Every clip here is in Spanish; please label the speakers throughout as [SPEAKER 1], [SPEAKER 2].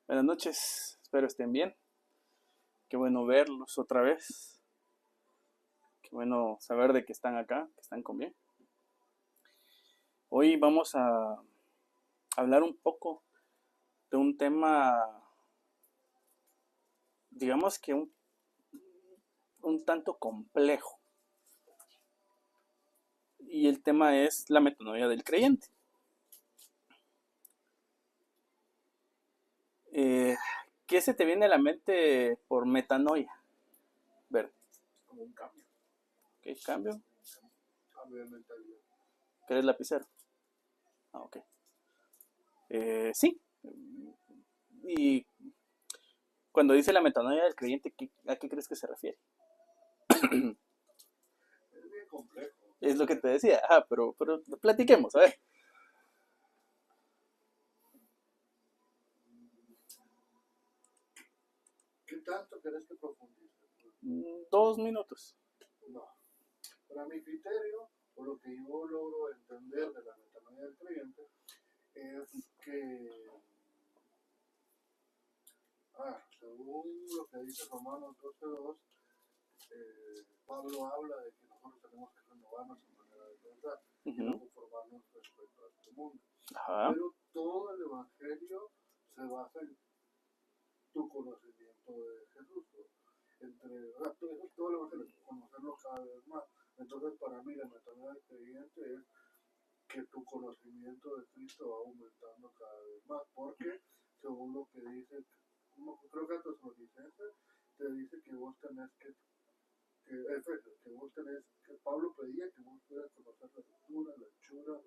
[SPEAKER 1] Buenas noches, espero estén bien. Qué bueno verlos otra vez. Qué bueno saber de que están acá, que están con bien. Hoy vamos a hablar un poco de un tema, digamos que un tanto complejo. Y el tema es la metanoia del creyente. Eh, ¿Qué se te viene a la mente por metanoia? Ver,
[SPEAKER 2] Como un cambio.
[SPEAKER 1] ¿qué cambio?
[SPEAKER 2] Cambio de mentalidad.
[SPEAKER 1] ¿Querés lapicero? Ah, ok. Sí. Y cuando dice la metanoia del creyente, ¿a qué crees que se refiere?
[SPEAKER 2] Es bien complejo.
[SPEAKER 1] Es lo que te decía. Pero platiquemos, a ver.
[SPEAKER 2] ¿Qué tanto querés que profundice?
[SPEAKER 1] 2 minutos.
[SPEAKER 2] No. Para mi criterio, por lo que yo logro entender de la metanoia del creyente, es que, según lo que dice Romanos 12:2, Pablo habla de que nosotros tenemos que renovar nuestra manera de pensar y no conformarnos respecto a este mundo.
[SPEAKER 1] Ajá.
[SPEAKER 2] Pero todo el evangelio se basa en tu conocimiento de Jesús. Todo el evangelio, conocerlo cada vez más. Entonces, para mí, la metanoia del creyente es que tu conocimiento de Cristo va aumentando cada vez más, porque según lo que dice, creo que Tesalonicenses te dice que vos tenés que vos tenés, que Pablo pedía que vos pudieras conocer la lectura, la anchura,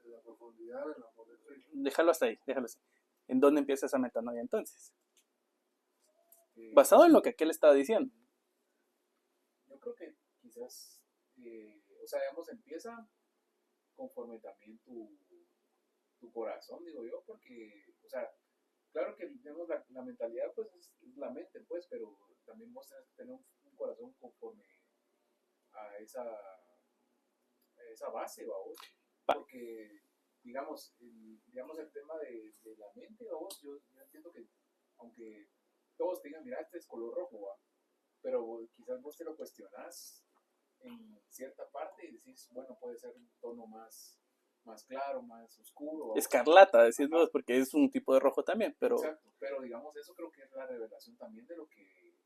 [SPEAKER 2] la profundidad, el amor de Cristo.
[SPEAKER 1] Déjalo hasta ahí, déjalo así. ¿En dónde empieza esa metanoia entonces? Basado en lo que aquel estaba diciendo.
[SPEAKER 3] Yo creo que quizás, digamos, empieza conforme también tu corazón, digo yo, porque, claro que digamos, la mentalidad, pues, es la mente, pues, pero también vos tenés que tener un corazón conforme a esa base, vamos, porque, digamos el tema de la mente, vamos, yo entiendo que, aunque todos te digan, mira, este es color rojo, ¿va? Pero quizás vos te lo cuestionás en cierta parte y decís, bueno, puede ser un tono más claro, más oscuro. ¿Va?
[SPEAKER 1] Escarlata, decís vos, porque es un tipo de rojo también, pero...
[SPEAKER 3] Exacto, pero digamos, eso creo que es la revelación también de lo que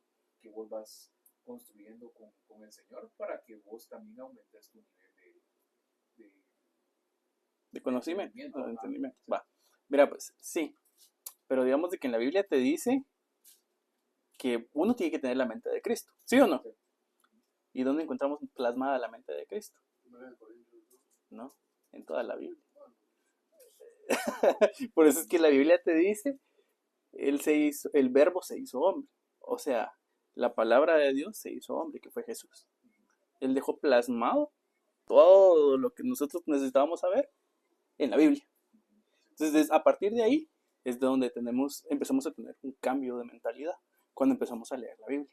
[SPEAKER 3] vos vas construyendo con el Señor para que vos también aumentes tu nivel
[SPEAKER 1] de conocimiento,
[SPEAKER 3] entendimiento.
[SPEAKER 1] de entendimiento. Va. Mira, pues, sí. Pero digamos de que en la Biblia te dice que uno tiene que tener la mente de Cristo. ¿Sí o no?
[SPEAKER 3] Sí.
[SPEAKER 1] ¿Y dónde encontramos plasmada la mente de Cristo? ¿No? En toda la Biblia. Por eso es que la Biblia te dice, el verbo se hizo hombre. O sea, la palabra de Dios se hizo hombre, que fue Jesús. Él dejó plasmado todo lo que nosotros necesitábamos saber en la Biblia. Entonces, a partir de ahí es de donde empezamos a tener un cambio de mentalidad cuando empezamos a leer la Biblia.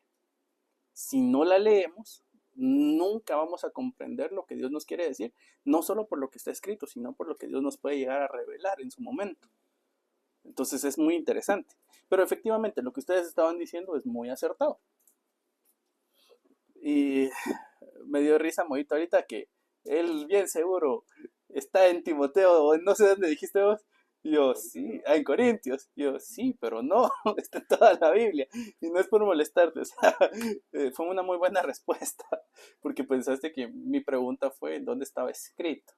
[SPEAKER 1] Si no la leemos, nunca vamos a comprender lo que Dios nos quiere decir, no solo por lo que está escrito, sino por lo que Dios nos puede llegar a revelar en su momento. Entonces es muy interesante. Pero efectivamente, lo que ustedes estaban diciendo es muy acertado. Y me dio risa, Mojito, ahorita que él bien seguro está en Timoteo, no sé dónde dijiste vos. Yo, sí, en Corintios. Yo, sí, pero no, está en toda la Biblia. Y no es por molestarte, o sea, fue una muy buena respuesta, porque pensaste que mi pregunta fue en dónde estaba escrito.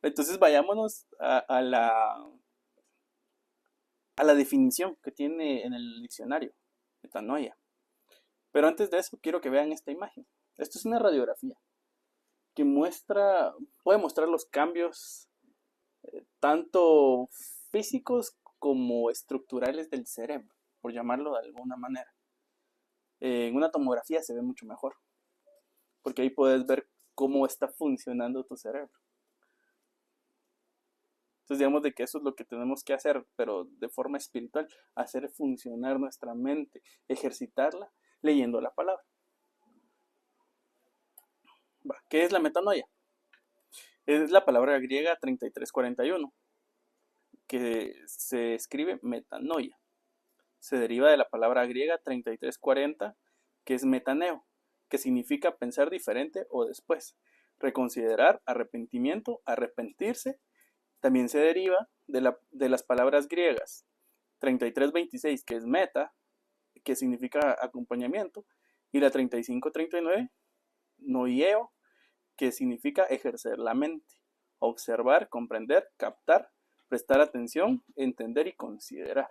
[SPEAKER 1] Entonces vayámonos a la definición que tiene en el diccionario, metanoia. Pero antes de eso, quiero que vean esta imagen. Esto es una radiografía que puede mostrar los cambios tanto físicos como estructurales del cerebro, por llamarlo de alguna manera. En una tomografía se ve mucho mejor, porque ahí puedes ver cómo está funcionando tu cerebro. Entonces digamos de que eso es lo que tenemos que hacer, pero de forma espiritual, hacer funcionar nuestra mente, ejercitarla leyendo la palabra. ¿Qué es la metanoia? Es la palabra griega 3341. que se escribe metanoia. Se deriva de la palabra griega 3340, que es metaneo, que significa pensar diferente o después, reconsiderar, arrepentimiento, arrepentirse. También se deriva de las palabras griegas 3326, que es meta, que significa acompañamiento, y la 3539, noieo, que significa ejercer la mente, observar, comprender, captar, prestar atención, entender y considerar.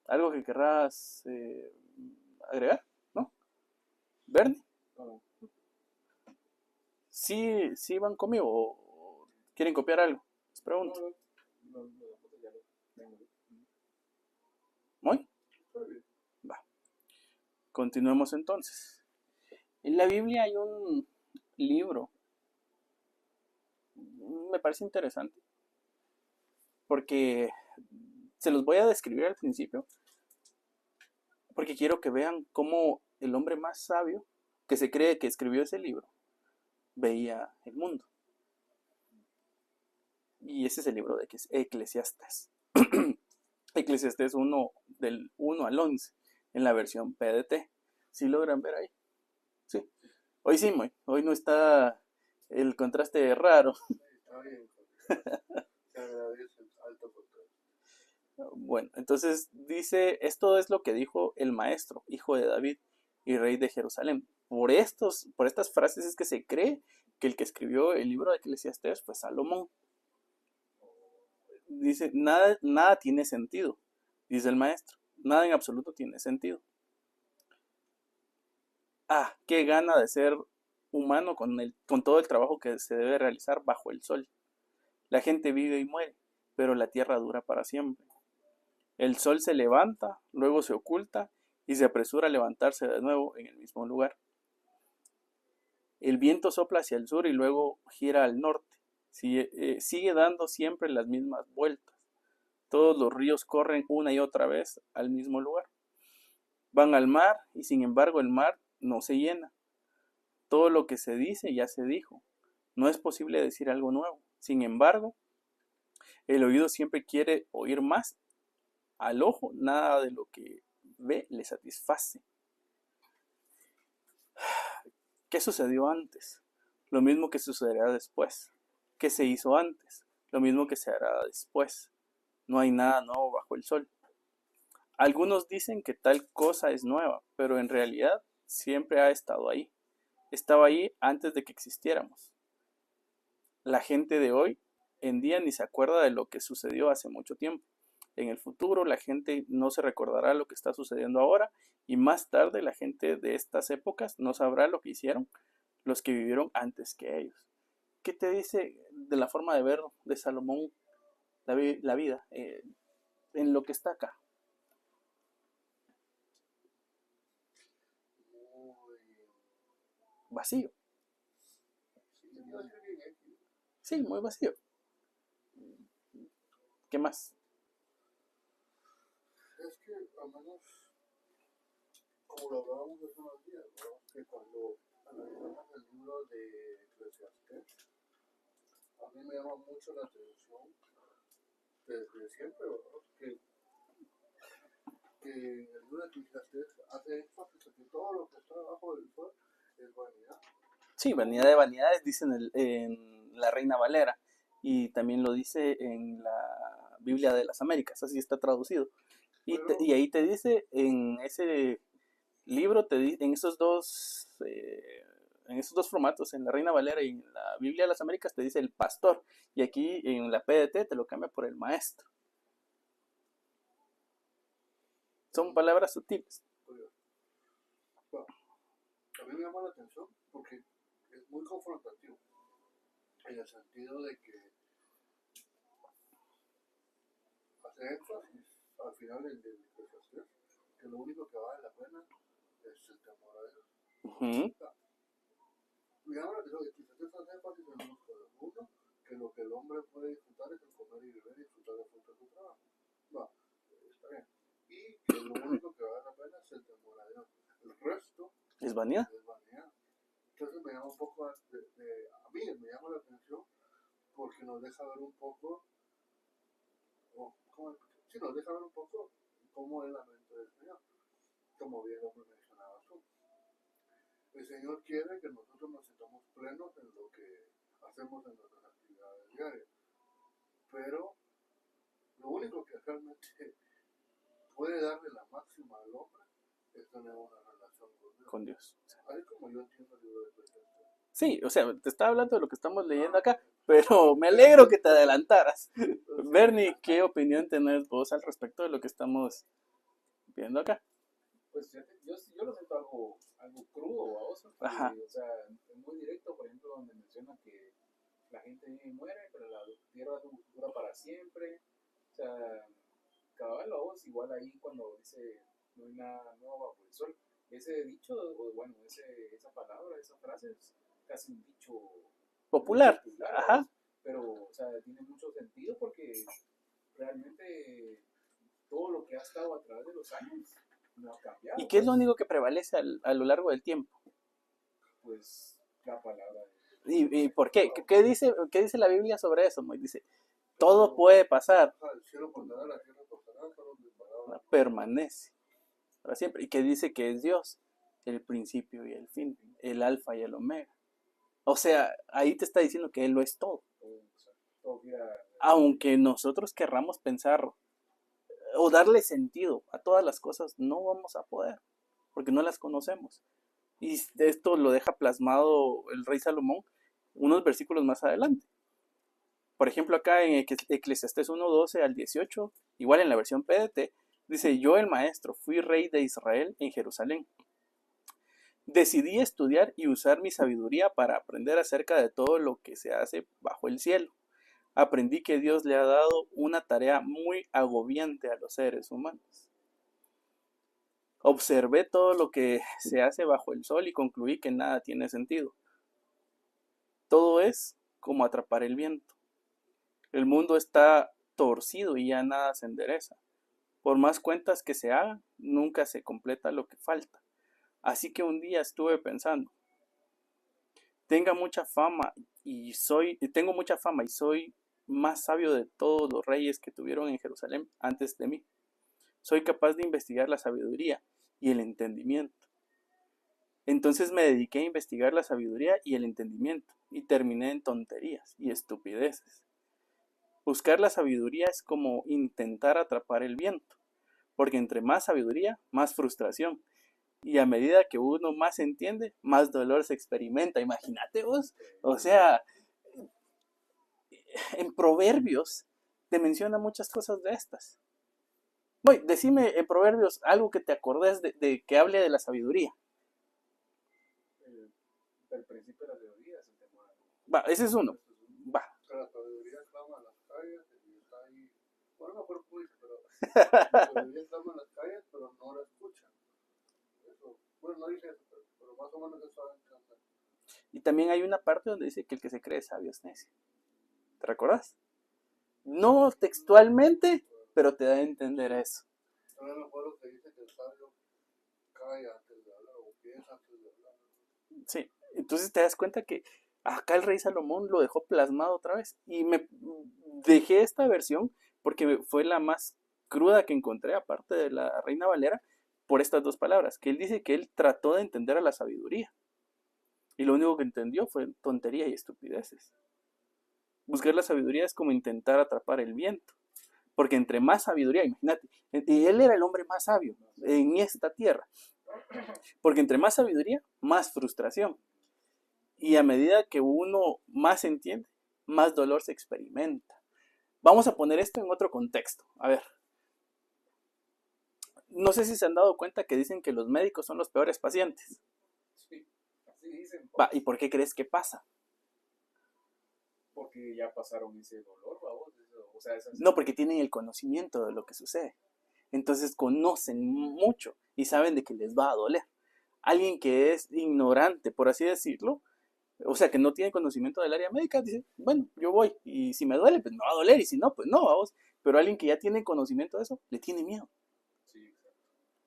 [SPEAKER 1] ¿Algo que querrás agregar? ¿No? ¿Bernie?
[SPEAKER 3] No,
[SPEAKER 1] ¿Sí van conmigo o quieren copiar algo? Les pregunto.
[SPEAKER 3] ya lo tengo.
[SPEAKER 1] ¿Muy?
[SPEAKER 2] Está bien.
[SPEAKER 1] Va. Continuemos entonces. En la Biblia hay un libro, me parece interesante, porque se los voy a describir al principio, porque quiero que vean cómo el hombre más sabio, que se cree que escribió ese libro, veía el mundo. Y ese es el libro de Eclesiastes. Eclesiastes 1, del 1 al 11, en la versión PDT. ¿Sí logran ver ahí? Sí. Hoy sí, hoy no está el contraste raro.
[SPEAKER 2] Está bien. Se agradece el alto contraste.
[SPEAKER 1] Bueno, entonces dice, esto es lo que dijo el maestro, hijo de David y rey de Jerusalén. Por estas frases es que se cree que el que escribió el libro de Eclesiastes fue Salomón. Dice, nada tiene sentido, dice el maestro. Nada en absoluto tiene sentido. Qué gana de ser humano con todo el trabajo que se debe realizar bajo el sol. La gente vive y muere, pero la tierra dura para siempre. El sol se levanta, luego se oculta y se apresura a levantarse de nuevo en el mismo lugar. El viento sopla hacia el sur y luego gira al norte. Sigue dando siempre las mismas vueltas. Todos los ríos corren una y otra vez al mismo lugar. Van al mar y sin embargo el mar no se llena. Todo lo que se dice ya se dijo. No es posible decir algo nuevo. Sin embargo, el oído siempre quiere oír más. Al ojo nada de lo que ve le satisface. ¿Qué sucedió antes? Lo mismo que sucederá después. ¿Qué se hizo antes? Lo mismo que se hará después. No hay nada nuevo bajo el sol. Algunos dicen que tal cosa es nueva, pero en realidad siempre ha estado ahí. Estaba ahí antes de que existiéramos. La gente de hoy en día ni se acuerda de lo que sucedió hace mucho tiempo. En el futuro la gente no se recordará lo que está sucediendo ahora y más tarde la gente de estas épocas no sabrá lo que hicieron los que vivieron antes que ellos. ¿Qué te dice de la forma de ver de Salomón la vida en lo que está acá? Vacío.
[SPEAKER 2] Sí, yo creo que bien aquí.
[SPEAKER 1] Sí, muy vacío. ¿Qué más?
[SPEAKER 2] Es que, al menos, como lo hablábamos hace unos días, ¿no? Que cuando analizamos el libro de Eclesiastés, a mí me llama mucho la atención desde siempre, ¿verdad? Que el libro de Eclesiastés hace énfasis en que todo lo que está debajo del sol es vanidad.
[SPEAKER 1] Sí, vanidad de vanidades, dice en la Reina Valera, y también lo dice en la Biblia de las Américas, así está traducido. Y ahí te dice, en ese libro, en esos dos formatos, en la Reina Valera y en la Biblia de las Américas, te dice el pastor, y aquí en la PDT te lo cambia por el maestro. Son palabras sutiles.
[SPEAKER 2] Bueno, a mí me llama la atención porque es muy confrontativo en el sentido de que hace énfasis al final del Eclesiastés que lo único que vale la pena es el temor a Dios. Me llama la atención que Eclesiastés hace énfasis en dos cosas. Uno, que lo que el hombre puede disfrutar es el comer y beber y disfrutar del fruto de su trabajo. Va, está bien. Y que lo único que vale la pena es el temor a Dios. El resto
[SPEAKER 1] ¿Es vanidad?
[SPEAKER 2] es vanidad. Entonces me llama un poco, a mí me llama la atención porque nos deja ver un poco sí, nos deja ver un poco cómo es la mente del Señor, como bien lo mencionabas tú. El Señor quiere que nosotros nos sintamos plenos en lo que hacemos en nuestras actividades diarias, pero lo único que realmente puede darle la máxima al hombre es tener una relación
[SPEAKER 1] con Dios.
[SPEAKER 2] Así como yo entiendo el libro de Eclesiastés.
[SPEAKER 1] Sí, o sea, te estaba hablando de lo que estamos leyendo acá, pero me alegro que te adelantaras. Bernie, ¿qué opinión tenés vos al respecto de lo que estamos viendo acá?
[SPEAKER 3] Pues fíjate, yo lo siento algo crudo, ¿vos? Porque,
[SPEAKER 1] Ajá.
[SPEAKER 3] o sea, es muy directo, por ejemplo, donde menciona que la gente vive y muere, pero la tierra dura para siempre. O sea, cabal, vos, igual ahí cuando dice no hay nada nuevo bajo el sol. Ese dicho, o bueno, esa palabra, esa frase es casi un dicho
[SPEAKER 1] Popular.
[SPEAKER 3] muy popular,
[SPEAKER 1] Ajá.
[SPEAKER 3] ¿vos? Pero, o sea, tiene mucho sentido porque realmente todo lo que ha estado a través de los años no ha cambiado.
[SPEAKER 1] ¿Y qué es lo único que prevalece a lo largo del tiempo?
[SPEAKER 3] Pues la palabra.
[SPEAKER 1] ¿Y por qué? ¿Qué dice la Biblia sobre eso? Dice, todo puede pasar,
[SPEAKER 2] El cielo pasará, la tierra pasará, solo mi palabra
[SPEAKER 1] permanece para siempre. ¿Y qué dice que es Dios? El principio y el fin, el alfa y el omega. O sea, ahí te está diciendo que Él lo es todo.
[SPEAKER 3] Todo gira.
[SPEAKER 1] Aunque nosotros querramos pensar o darle sentido a todas las cosas, no vamos a poder, porque no las conocemos. Y esto lo deja plasmado el rey Salomón unos versículos más adelante. Por ejemplo, acá en Eclesiastés 1:12 al 18, igual en la versión PDT, dice, yo el maestro fui rey de Israel en Jerusalén. Decidí estudiar y usar mi sabiduría para aprender acerca de todo lo que se hace bajo el cielo. Aprendí que Dios le ha dado una tarea muy agobiante a los seres humanos. Observé todo lo que se hace bajo el sol y concluí que nada tiene sentido. Todo es como atrapar el viento. El mundo está torcido y ya nada se endereza. Por más cuentas que se hagan, nunca se completa lo que falta. Así que un día estuve pensando, tengo mucha fama y soy más sabio de todos los reyes que tuvieron en Jerusalén antes de mí. Soy capaz de investigar la sabiduría y el entendimiento. Entonces me dediqué a investigar la sabiduría y el entendimiento y terminé en tonterías y estupideces. Buscar la sabiduría es como intentar atrapar el viento, porque entre más sabiduría, más frustración. Y a medida que uno más entiende, más dolor se experimenta. Imagínate vos, o sea, en Proverbios te menciona muchas cosas de estas. Voy, decime en Proverbios algo que te acordes de que hable de la sabiduría.
[SPEAKER 3] El principio de la sabiduría es el temor.
[SPEAKER 1] Va, ese es uno. Va.
[SPEAKER 2] La sabiduría clama en las calles y está ahí. Bueno, no fue muy, pero la sabiduría clama en las calles, pero no la escuchan. Eso, bueno, no dice eso, pero más o menos eso va a entender.
[SPEAKER 1] Y también hay una parte donde dice que el que se cree sabio es necio. ¿Te recuerdas? No textualmente, pero te da a entender eso.
[SPEAKER 2] No es lo mejor que dice que el sabio cae antes de hablar o piensa antes de hablar.
[SPEAKER 1] Sí, entonces te das cuenta que acá el rey Salomón lo dejó plasmado otra vez. Y me dejé esta versión porque fue la más cruda que encontré, aparte de la Reina Valera, por estas dos palabras, que él dice que él trató de entender a la sabiduría. Y lo único que entendió fue tontería y estupideces. Buscar la sabiduría es como intentar atrapar el viento. Porque entre más sabiduría, imagínate, y él era el hombre más sabio en esta tierra. Porque entre más sabiduría, más frustración. Y a medida que uno más entiende, más dolor se experimenta. Vamos a poner esto en otro contexto. A ver. No sé si se han dado cuenta que dicen que los médicos son los peores pacientes.
[SPEAKER 3] Sí, así dicen.
[SPEAKER 1] Va, ¿y por qué crees que pasa?
[SPEAKER 3] Porque ya pasaron ese dolor, vamos. O sea,
[SPEAKER 1] No, porque tienen el conocimiento de lo que sucede. Entonces conocen mucho y saben de que les va a doler. Alguien que es ignorante, por así decirlo, o sea, que no tiene conocimiento del área médica, dice, bueno, yo voy, y si me duele, pues me va a doler, y si no, pues no, vamos. Pero alguien que ya tiene conocimiento de eso, le tiene miedo.
[SPEAKER 3] Sí, exacto.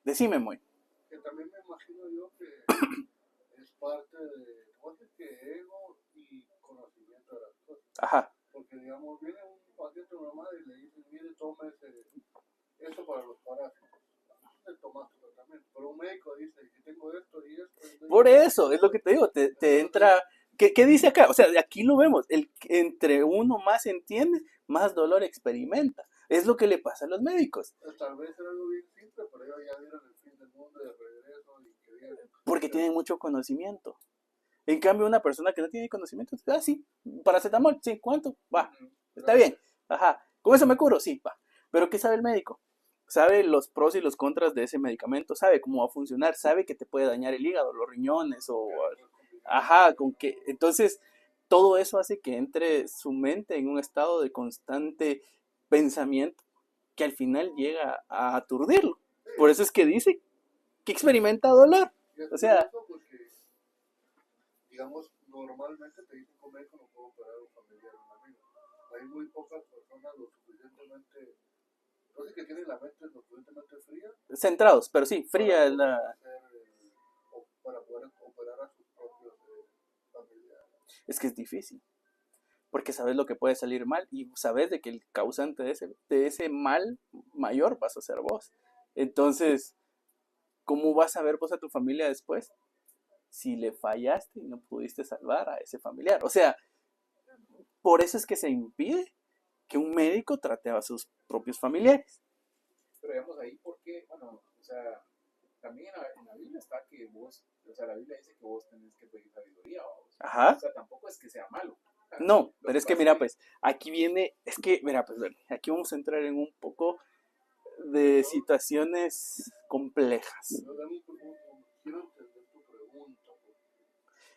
[SPEAKER 1] Decime, Moy.
[SPEAKER 2] Que también me imagino yo que es parte de, ¿cómo es que ego y conocimiento de las cosas?
[SPEAKER 1] Ajá.
[SPEAKER 2] Porque, digamos, viene un paciente normal y le dice, mire, tome
[SPEAKER 1] Por eso, es lo que te digo, te entra... ¿Qué dice acá? O sea, aquí lo vemos, entre uno más entiende, más dolor experimenta. Es lo que le pasa a los médicos,
[SPEAKER 2] Tal vez era algo bien simple, pero ellos ya vieron el fin del mundo de regreso y querían.
[SPEAKER 1] porque tienen mucho conocimiento. En cambio, una persona que no tiene conocimiento, sí, paracetamol, sí, ¿cuánto? Va, está bien, ajá, ¿con eso me curo? Sí, va. Pero ¿qué sabe el médico? Sabe los pros y los contras de ese medicamento, sabe cómo va a funcionar, sabe que te puede dañar el hígado, los riñones o... Ajá, con que... Entonces, todo eso hace que entre su mente en un estado de constante pensamiento que al final llega a aturdirlo. Por eso es que dice que experimenta dolor. O sea,
[SPEAKER 2] porque, digamos, normalmente te dicen que un médico no puede operar a un familiar o un amigo. Hay muy pocas personas lo suficientemente, no sé, que tienen la mente lo suficientemente fría
[SPEAKER 1] centrados, pero sí, fría es
[SPEAKER 2] para
[SPEAKER 1] la...
[SPEAKER 2] poder para poder operar a sus propios familiares.
[SPEAKER 1] Es que es difícil, porque sabes lo que puede salir mal y sabes de que el causante de ese mal mayor vas a ser vos. Entonces, ¿cómo vas a ver vos a tu familia después si le fallaste y no pudiste salvar a ese familiar? O sea, por eso es que se impide que un médico trate a sus propios familiares.
[SPEAKER 3] Pero digamos ahí porque, bueno, o sea, también en la Biblia está que vos, o sea, la Biblia dice que vos tenés que pedir sabiduría, ¿vos?
[SPEAKER 1] Ajá.
[SPEAKER 3] O sea, tampoco es que sea malo. O sea,
[SPEAKER 1] No,
[SPEAKER 3] lo
[SPEAKER 1] pero
[SPEAKER 3] que
[SPEAKER 1] es que
[SPEAKER 3] pasa
[SPEAKER 1] mira, pues, aquí viene, es que, mira, pues, aquí vamos a entrar en un poco de situaciones complejas.
[SPEAKER 2] Yo, Dani, quiero entender tu pregunta.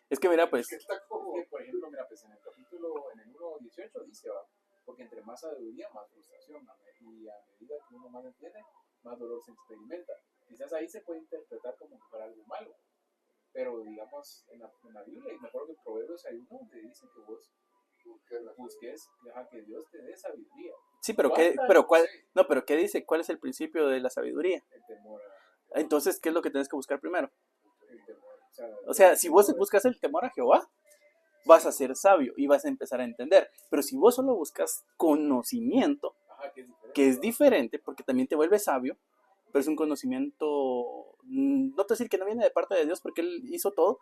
[SPEAKER 1] Es que mira, pues,
[SPEAKER 2] Que está como...
[SPEAKER 3] Es que, por ejemplo, mira, pues en el capítulo, en el 1.18 dice, va, porque entre más sabiduría, más frustración, y a medida que uno más entiende, más dolor se experimenta. Quizás ahí se puede interpretar como que fuera algo malo, pero digamos, en la Biblia, y me acuerdo que en Proverbios hay uno donde dice que vos busques a que Dios te dé sabiduría.
[SPEAKER 1] sí, pero
[SPEAKER 3] ¿Cuánta?
[SPEAKER 1] pero
[SPEAKER 3] No
[SPEAKER 1] cuál,
[SPEAKER 3] sé.
[SPEAKER 1] no, pero ¿qué dice? ¿Cuál es el principio de la sabiduría?
[SPEAKER 3] El temor
[SPEAKER 1] Entonces, ¿qué es lo que tienes que buscar primero?
[SPEAKER 3] el temor.
[SPEAKER 1] O sea, si vos buscas el temor a Jehová, vas a ser sabio y vas a empezar a entender. Pero si vos solo buscas conocimiento,
[SPEAKER 3] ajá,
[SPEAKER 1] que es diferente, porque también te vuelve sabio, pero es un conocimiento, no te voy a decir que no viene de parte de Dios porque Él hizo todo,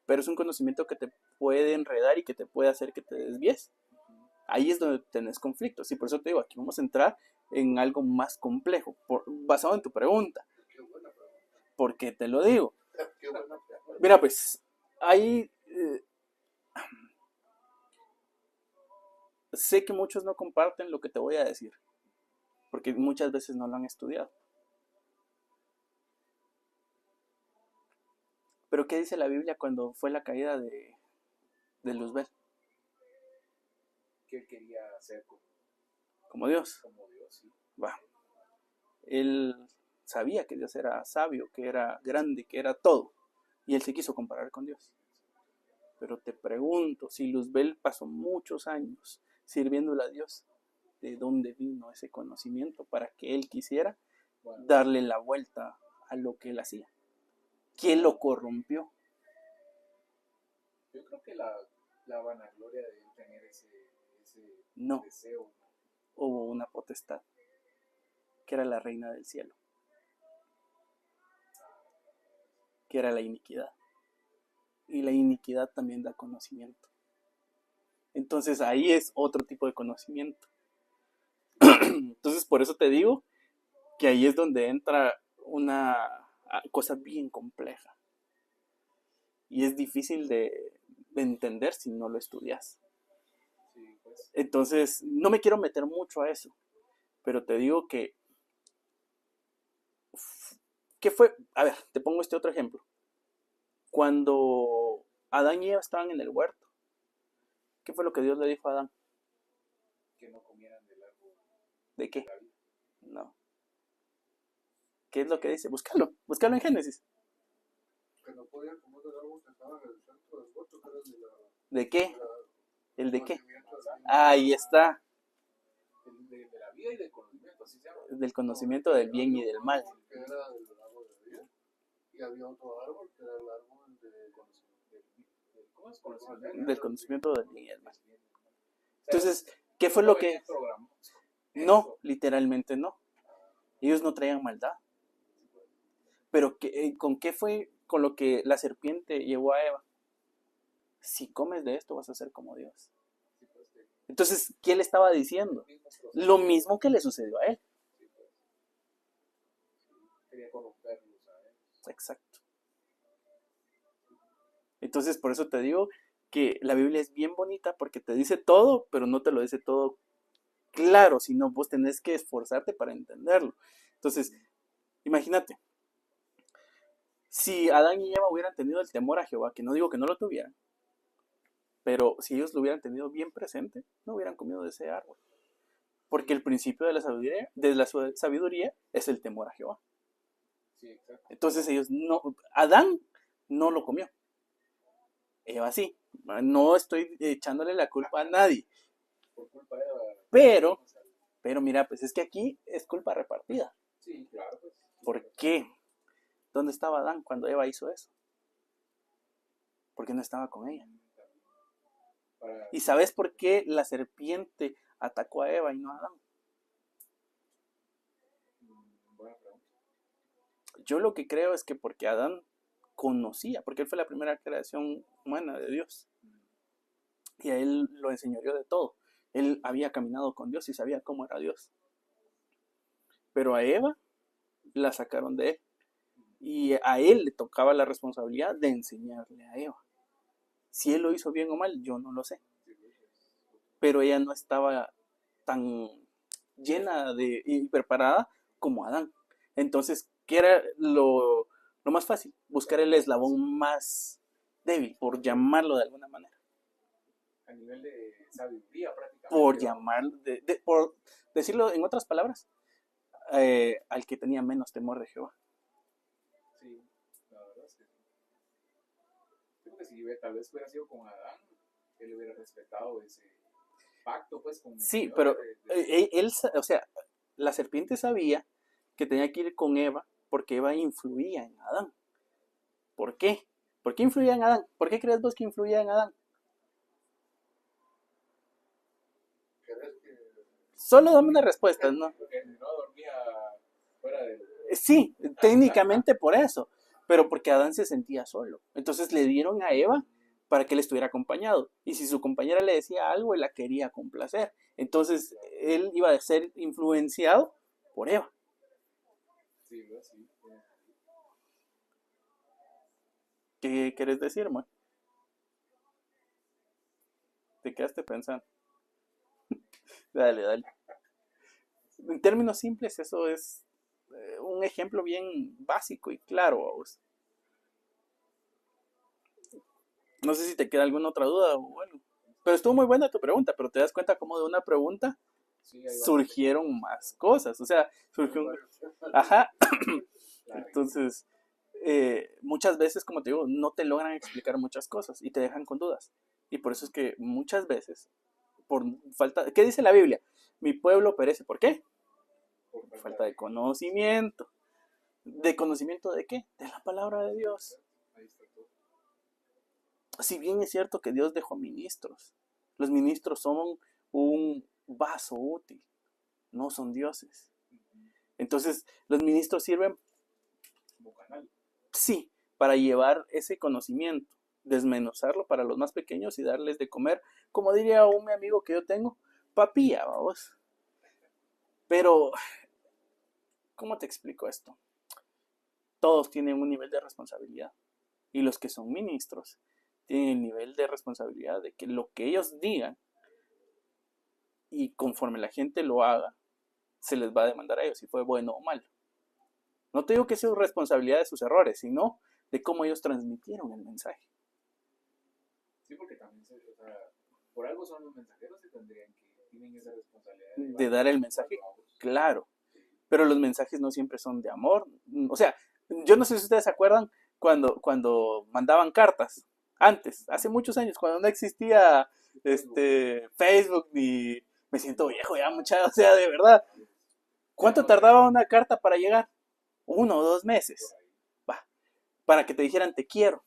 [SPEAKER 1] pero es un conocimiento que te puede enredar y que te puede hacer que te desvíes. Ahí es donde tenés conflictos. Y por eso te digo, aquí vamos a entrar en algo más complejo, basado en tu pregunta.
[SPEAKER 2] Qué buena pregunta.
[SPEAKER 1] ¿Por qué te lo digo?
[SPEAKER 2] Qué buena pregunta.
[SPEAKER 1] Mira, pues, ahí sé que muchos no comparten lo que te voy a decir, porque muchas veces no lo han estudiado. Pero ¿qué dice la Biblia cuando fue la caída de Luzbel?
[SPEAKER 3] que él quería ser
[SPEAKER 1] Como Dios.
[SPEAKER 3] como Dios, sí.
[SPEAKER 1] Va. Él sabía que Dios era sabio, que era grande, que era todo. Y él se quiso comparar con Dios. Pero te pregunto, si Luzbel pasó muchos años sirviéndole a Dios, ¿de dónde vino ese conocimiento para que él quisiera darle la vuelta a lo que él hacía? ¿Quién lo corrompió?
[SPEAKER 3] Yo creo que la vanagloria de él tener ese
[SPEAKER 1] No,
[SPEAKER 3] deseo.
[SPEAKER 1] hubo una potestad, que era la reina del cielo, que era la iniquidad. Y la iniquidad también da conocimiento. Entonces ahí es otro tipo de conocimiento. Entonces por eso te digo que ahí es donde entra una cosa bien compleja. Y es difícil de entender si no lo estudias.
[SPEAKER 3] Sí, pues.
[SPEAKER 1] Entonces no me quiero meter mucho a eso. Pero te digo que... ¿Qué fue? A ver, te pongo este otro ejemplo. Cuando Adán y Eva estaban en el huerto, ¿qué fue lo que Dios le dijo a Adán?
[SPEAKER 3] Que no comieran del árbol.
[SPEAKER 1] ¿De qué? No. ¿Qué es lo que dice? Búscalo en Génesis.
[SPEAKER 2] Que no podían comer del árbol que estaba en el centro del huerto, que era el de la...
[SPEAKER 1] ¿De qué? ¿El de qué?
[SPEAKER 2] conocimiento del bien.
[SPEAKER 1] Ahí está.
[SPEAKER 3] De la vida y del conocimiento, así se llama.
[SPEAKER 1] Del conocimiento del bien y del mal.
[SPEAKER 2] Que era el árbol de vida. Y había otro árbol que era el árbol de conocimiento.
[SPEAKER 3] ¿Cómo es conocimiento?
[SPEAKER 1] Del conocimiento del bien y del mal.
[SPEAKER 3] O sea,
[SPEAKER 1] Entonces, ¿qué fue lo que...?
[SPEAKER 3] venía programado.
[SPEAKER 1] No, literalmente no. Ellos no traían maldad. Pero ¿con qué fue con lo que la serpiente llevó a Eva. Si comes de esto vas a ser como Dios.
[SPEAKER 3] Sí, pues,
[SPEAKER 1] Entonces, ¿qué le estaba diciendo?
[SPEAKER 3] los mismos procesos.
[SPEAKER 1] Lo mismo que le sucedió a él.
[SPEAKER 3] Sí, pues, quería corromperlos, ¿sabes?
[SPEAKER 1] Exacto. Entonces, por eso te digo que la Biblia es bien bonita porque te dice todo, pero no te lo dice todo claro, sino vos tenés que esforzarte para entenderlo. Entonces, imagínate, si Adán y Eva hubieran tenido el temor a Jehová, que no digo que no lo tuvieran, pero si ellos lo hubieran tenido bien presente, no hubieran comido de ese árbol. Porque el principio de la sabiduría es el temor a Jehová.
[SPEAKER 3] Sí, exacto.
[SPEAKER 1] Entonces ellos no, Adán no lo comió. Eva sí. No estoy echándole la culpa a nadie.
[SPEAKER 3] Por culpa de Eva.
[SPEAKER 1] Pero mira, pues es que aquí es culpa repartida.
[SPEAKER 3] Sí, claro, pues.
[SPEAKER 1] ¿Por qué? ¿Dónde estaba Adán cuando Eva hizo eso? Porque no estaba con ella.
[SPEAKER 3] Para,
[SPEAKER 1] ¿Y sabes por qué la serpiente atacó a Eva y no a Adán?
[SPEAKER 3] buena pregunta.
[SPEAKER 1] Yo lo que creo es que porque Adán conocía, porque él fue la primera creación humana de Dios. Y a él lo enseñoreó de todo. Él había caminado con Dios y sabía cómo era Dios. Pero a Eva la sacaron de él. Y a él le tocaba la responsabilidad de enseñarle a Eva. Si él lo hizo bien o mal, yo no lo sé. Pero ella no estaba tan llena y preparada como Adán. Entonces, ¿qué era lo más fácil? Buscar el eslabón más débil, por llamarlo de alguna manera.
[SPEAKER 3] A nivel de sabiduría, prácticamente.
[SPEAKER 1] Por decirlo en otras palabras, al que tenía menos temor de Jehová.
[SPEAKER 3] Sí, la verdad es que sí. Creo que si tal vez hubiera sido con Adán, él hubiera respetado ese pacto, pues, con el
[SPEAKER 1] Sí,
[SPEAKER 3] Señor
[SPEAKER 1] pero
[SPEAKER 3] de-
[SPEAKER 1] él, o sea, la serpiente sabía que tenía que ir con Eva porque Eva influía en Adán. ¿Por qué? ¿Por qué influía en Adán? ¿Por qué crees vos que influía en Adán?
[SPEAKER 2] ¿Querés que
[SPEAKER 1] Solo dame una respuesta, ¿no?
[SPEAKER 3] Porque no dormía fuera del...
[SPEAKER 1] Sí, técnicamente por eso, pero porque Adán se sentía solo. Entonces le dieron a Eva para que él estuviera acompañado. Y si su compañera le decía algo, él la quería complacer. Entonces él iba a ser influenciado por Eva.
[SPEAKER 3] Sí, ¿verdad? Sí.
[SPEAKER 1] ¿Qué querés decir, man? Te quedaste pensando. Dale, dale. En términos simples, eso es un ejemplo bien básico y claro, vamos. No sé si te queda alguna otra duda o algo. Pero estuvo muy buena tu pregunta, pero te das cuenta cómo de una pregunta
[SPEAKER 3] Sí, hay
[SPEAKER 1] surgieron más cosas. O sea, surgió un... Ajá. Entonces, muchas veces, como te digo, no te logran explicar muchas cosas y te dejan con dudas. Y por eso es que muchas veces, por falta... ¿Qué dice la Biblia? Mi pueblo perece. ¿Por qué?
[SPEAKER 3] por
[SPEAKER 1] Falta de conocimiento. ¿De conocimiento de qué? De la palabra de Dios.
[SPEAKER 3] Ahí está todo.
[SPEAKER 1] Si bien es cierto que Dios dejó ministros, los ministros son un vaso útil, no son dioses. Entonces, los ministros sirven,
[SPEAKER 3] Como canal.
[SPEAKER 1] sí, para llevar ese conocimiento, desmenuzarlo para los más pequeños y darles de comer, como diría un amigo que yo tengo, papilla, vamos. Pero, ¿cómo te explico esto? Todos tienen un nivel de responsabilidad. Y los que son ministros tienen el nivel de responsabilidad de que lo que ellos digan y conforme la gente lo haga, se les va a demandar a ellos si fue bueno o malo. No te digo que sea responsabilidad de sus errores, sino de cómo ellos transmitieron el mensaje.
[SPEAKER 3] Sí, porque también, o sea, por algo son los mensajeros y tienen esa responsabilidad
[SPEAKER 1] De dar el mensaje, claro. Pero los mensajes no siempre son de amor. O sea, yo no sé si ustedes se acuerdan cuando mandaban cartas. Antes, hace muchos años, cuando no existía Facebook ni... Me siento viejo ya, muchacho. O sea, de verdad. ¿Cuánto tardaba una carta para llegar? 1 o 2 meses. Va. Para que te dijeran te quiero.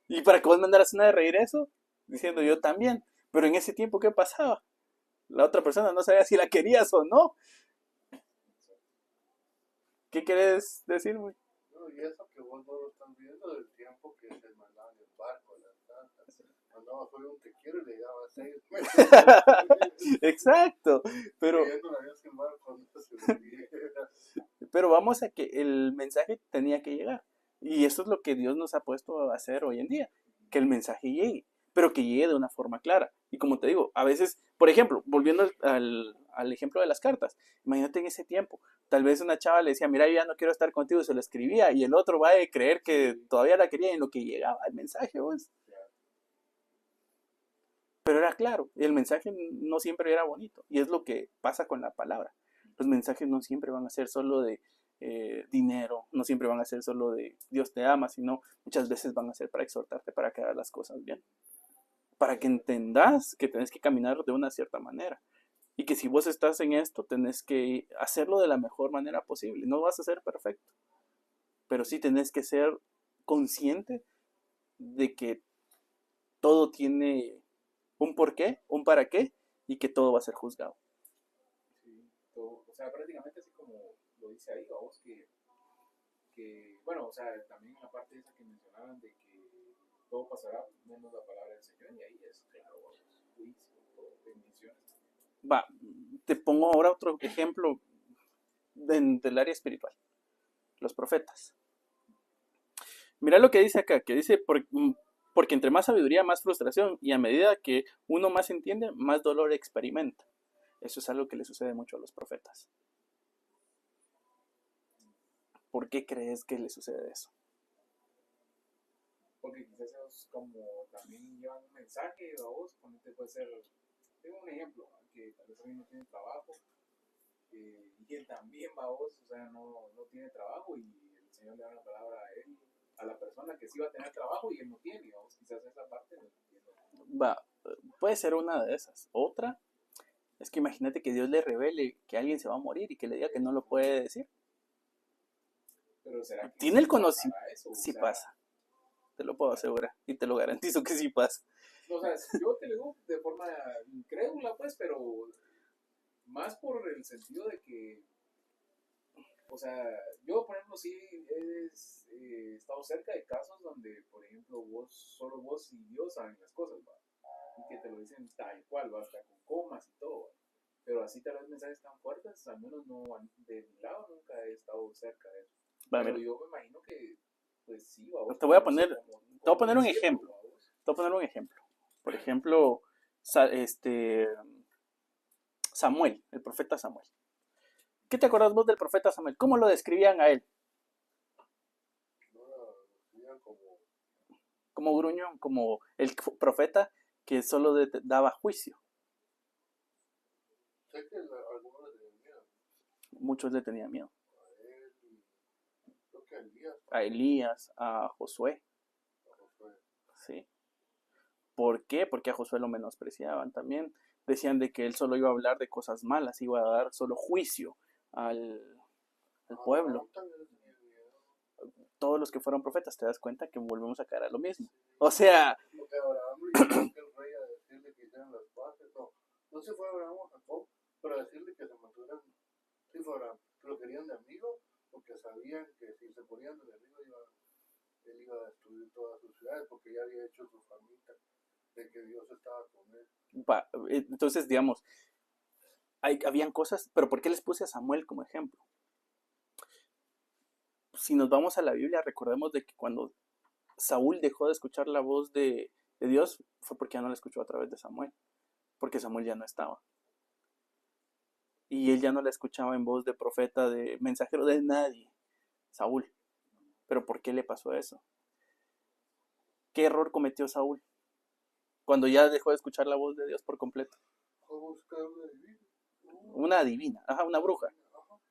[SPEAKER 1] Y para que vos mandaras una de regreso, diciendo yo también. Pero en ese tiempo, ¿qué pasaba? La otra persona no sabía si la querías o no. ¿Qué querés decir, güey?
[SPEAKER 2] No, No, y eso que vos no lo estás viendo del tiempo que se mandaban en barco las cartas. Mandaba solo un te quiero y le llegaba 6 meses.
[SPEAKER 1] Exacto, pero,
[SPEAKER 2] Leyendo la vez en barco, no se le viera.
[SPEAKER 1] pero vamos a que el mensaje tenía que llegar. Y eso es lo que Dios nos ha puesto a hacer hoy en día, que el mensaje llegue, pero que llegue de una forma clara. Y como te digo, a veces, por ejemplo, volviendo al ejemplo de las cartas, imagínate en ese tiempo, tal vez una chava le decía, mira, yo ya no quiero estar contigo, se lo escribía, y el otro va a creer que todavía la quería en lo que llegaba el mensaje, pues. Pero era claro, y el mensaje no siempre era bonito, y es lo que pasa con la palabra. Los mensajes no siempre van a ser solo de dinero, no siempre van a ser solo de Dios te ama, sino muchas veces van a ser para exhortarte para que hagas las cosas bien, para que entendas que tenés que caminar de una cierta manera, y que si vos estás en esto, tenés que hacerlo de la mejor manera posible. No vas a ser perfecto, pero sí tenés que ser consciente de que todo tiene un porqué, un para qué, y que todo va a ser juzgado.
[SPEAKER 3] Sí, todo, o sea, prácticamente así como lo dice ahí, vamos, bueno, o sea, también en la parte esa que mencionaban de que todo pasará menos la palabra del Señor, y ahí es claro, vamos, juicio, todo, bendiciones.
[SPEAKER 1] Va, te pongo ahora otro ejemplo del área espiritual, los profetas. Mira lo que dice acá, que dice, porque entre más sabiduría, más frustración, y a medida que uno más entiende, más dolor experimenta. Eso es algo que le sucede mucho a los profetas. ¿Por qué crees que le sucede eso?
[SPEAKER 3] Porque quizás ellos como también llevan un mensaje a vos, ponete puede ser, tengo un ejemplo, que tal vez alguien no tiene trabajo, y él también va a vos, o sea, no tiene trabajo, y el Señor le da una palabra a él, a la persona que sí va a tener trabajo y él no tiene, vamos, quizás esa parte no entiendo.
[SPEAKER 1] Va, puede ser una de esas. Otra es que imagínate que Dios le revele que alguien se va a morir y que le diga que no lo puede decir.
[SPEAKER 3] Pero será que
[SPEAKER 1] Tiene
[SPEAKER 3] sí
[SPEAKER 1] el conocimiento.
[SPEAKER 3] pasará eso, o
[SPEAKER 1] Sí
[SPEAKER 3] sea,
[SPEAKER 1] pasa, te lo puedo asegurar y te lo garantizo que sí pasa.
[SPEAKER 3] o sea, yo te lo digo de forma incrédula, pues, pero más por el sentido de que, o sea, yo, por ejemplo, sí he estado cerca de casos donde, por ejemplo, solo vos y Dios saben las cosas, ¿va? Y que te lo dicen tal cual, ¿va? Hasta con comas y todo, ¿va? Pero así tal vez mensajes tan fuertes, al menos no, de mi lado nunca he estado cerca de eso.
[SPEAKER 1] Va,
[SPEAKER 3] Pero
[SPEAKER 1] mira,
[SPEAKER 3] yo me imagino que, pues sí, va vos,
[SPEAKER 1] te voy a
[SPEAKER 3] como,
[SPEAKER 1] poner, te voy a poner un ejemplo. Te voy a poner un ejemplo. Por ejemplo, Samuel, el profeta Samuel. ¿Qué te acordás vos del profeta Samuel? ¿Cómo lo describían a él?
[SPEAKER 2] No, decían como,
[SPEAKER 1] Como gruñón, como el profeta que solo daba juicio.
[SPEAKER 2] sé que algunos le tenían miedo
[SPEAKER 1] Muchos le tenían miedo.
[SPEAKER 2] a él, y creo que a Elías,
[SPEAKER 1] A Elías, a Josué,
[SPEAKER 2] a Josué.
[SPEAKER 1] ¿sí? ¿Por qué? Porque a Josué lo menospreciaban también. Decían de que él solo iba a hablar de cosas malas, iba a dar solo juicio al pueblo.
[SPEAKER 2] También le tenían miedo.
[SPEAKER 1] Todos los que fueron profetas, te das cuenta que volvemos a caer a lo mismo. O sea,
[SPEAKER 2] Porque Abraham le llamó que el rey a decirle que hicieran las paces, no sé si fue Abraham o Jacob, pero a decirle que se mantuvieran, sí fue Abraham, que lo querían de amigo, porque sabían que si se ponían de enemigo él iba a destruir todas sus ciudades, porque ya había hecho su famita de que Dios estaba con él.
[SPEAKER 1] entonces, digamos, habían cosas, pero ¿por qué les puse a Samuel como ejemplo? Si nos vamos a la Biblia, recordemos de que cuando Saúl dejó de escuchar la voz de Dios, fue porque ya no la escuchó a través de Samuel, porque Samuel ya no estaba. Y él ya no la escuchaba en voz de profeta, de mensajero de nadie, Saúl. ¿Pero por qué le pasó eso? ¿Qué error cometió Saúl cuando ya dejó de escuchar la voz de Dios por completo?
[SPEAKER 2] Fue a buscar una divina.
[SPEAKER 1] Una divina, ajá, una bruja.
[SPEAKER 2] Ajá.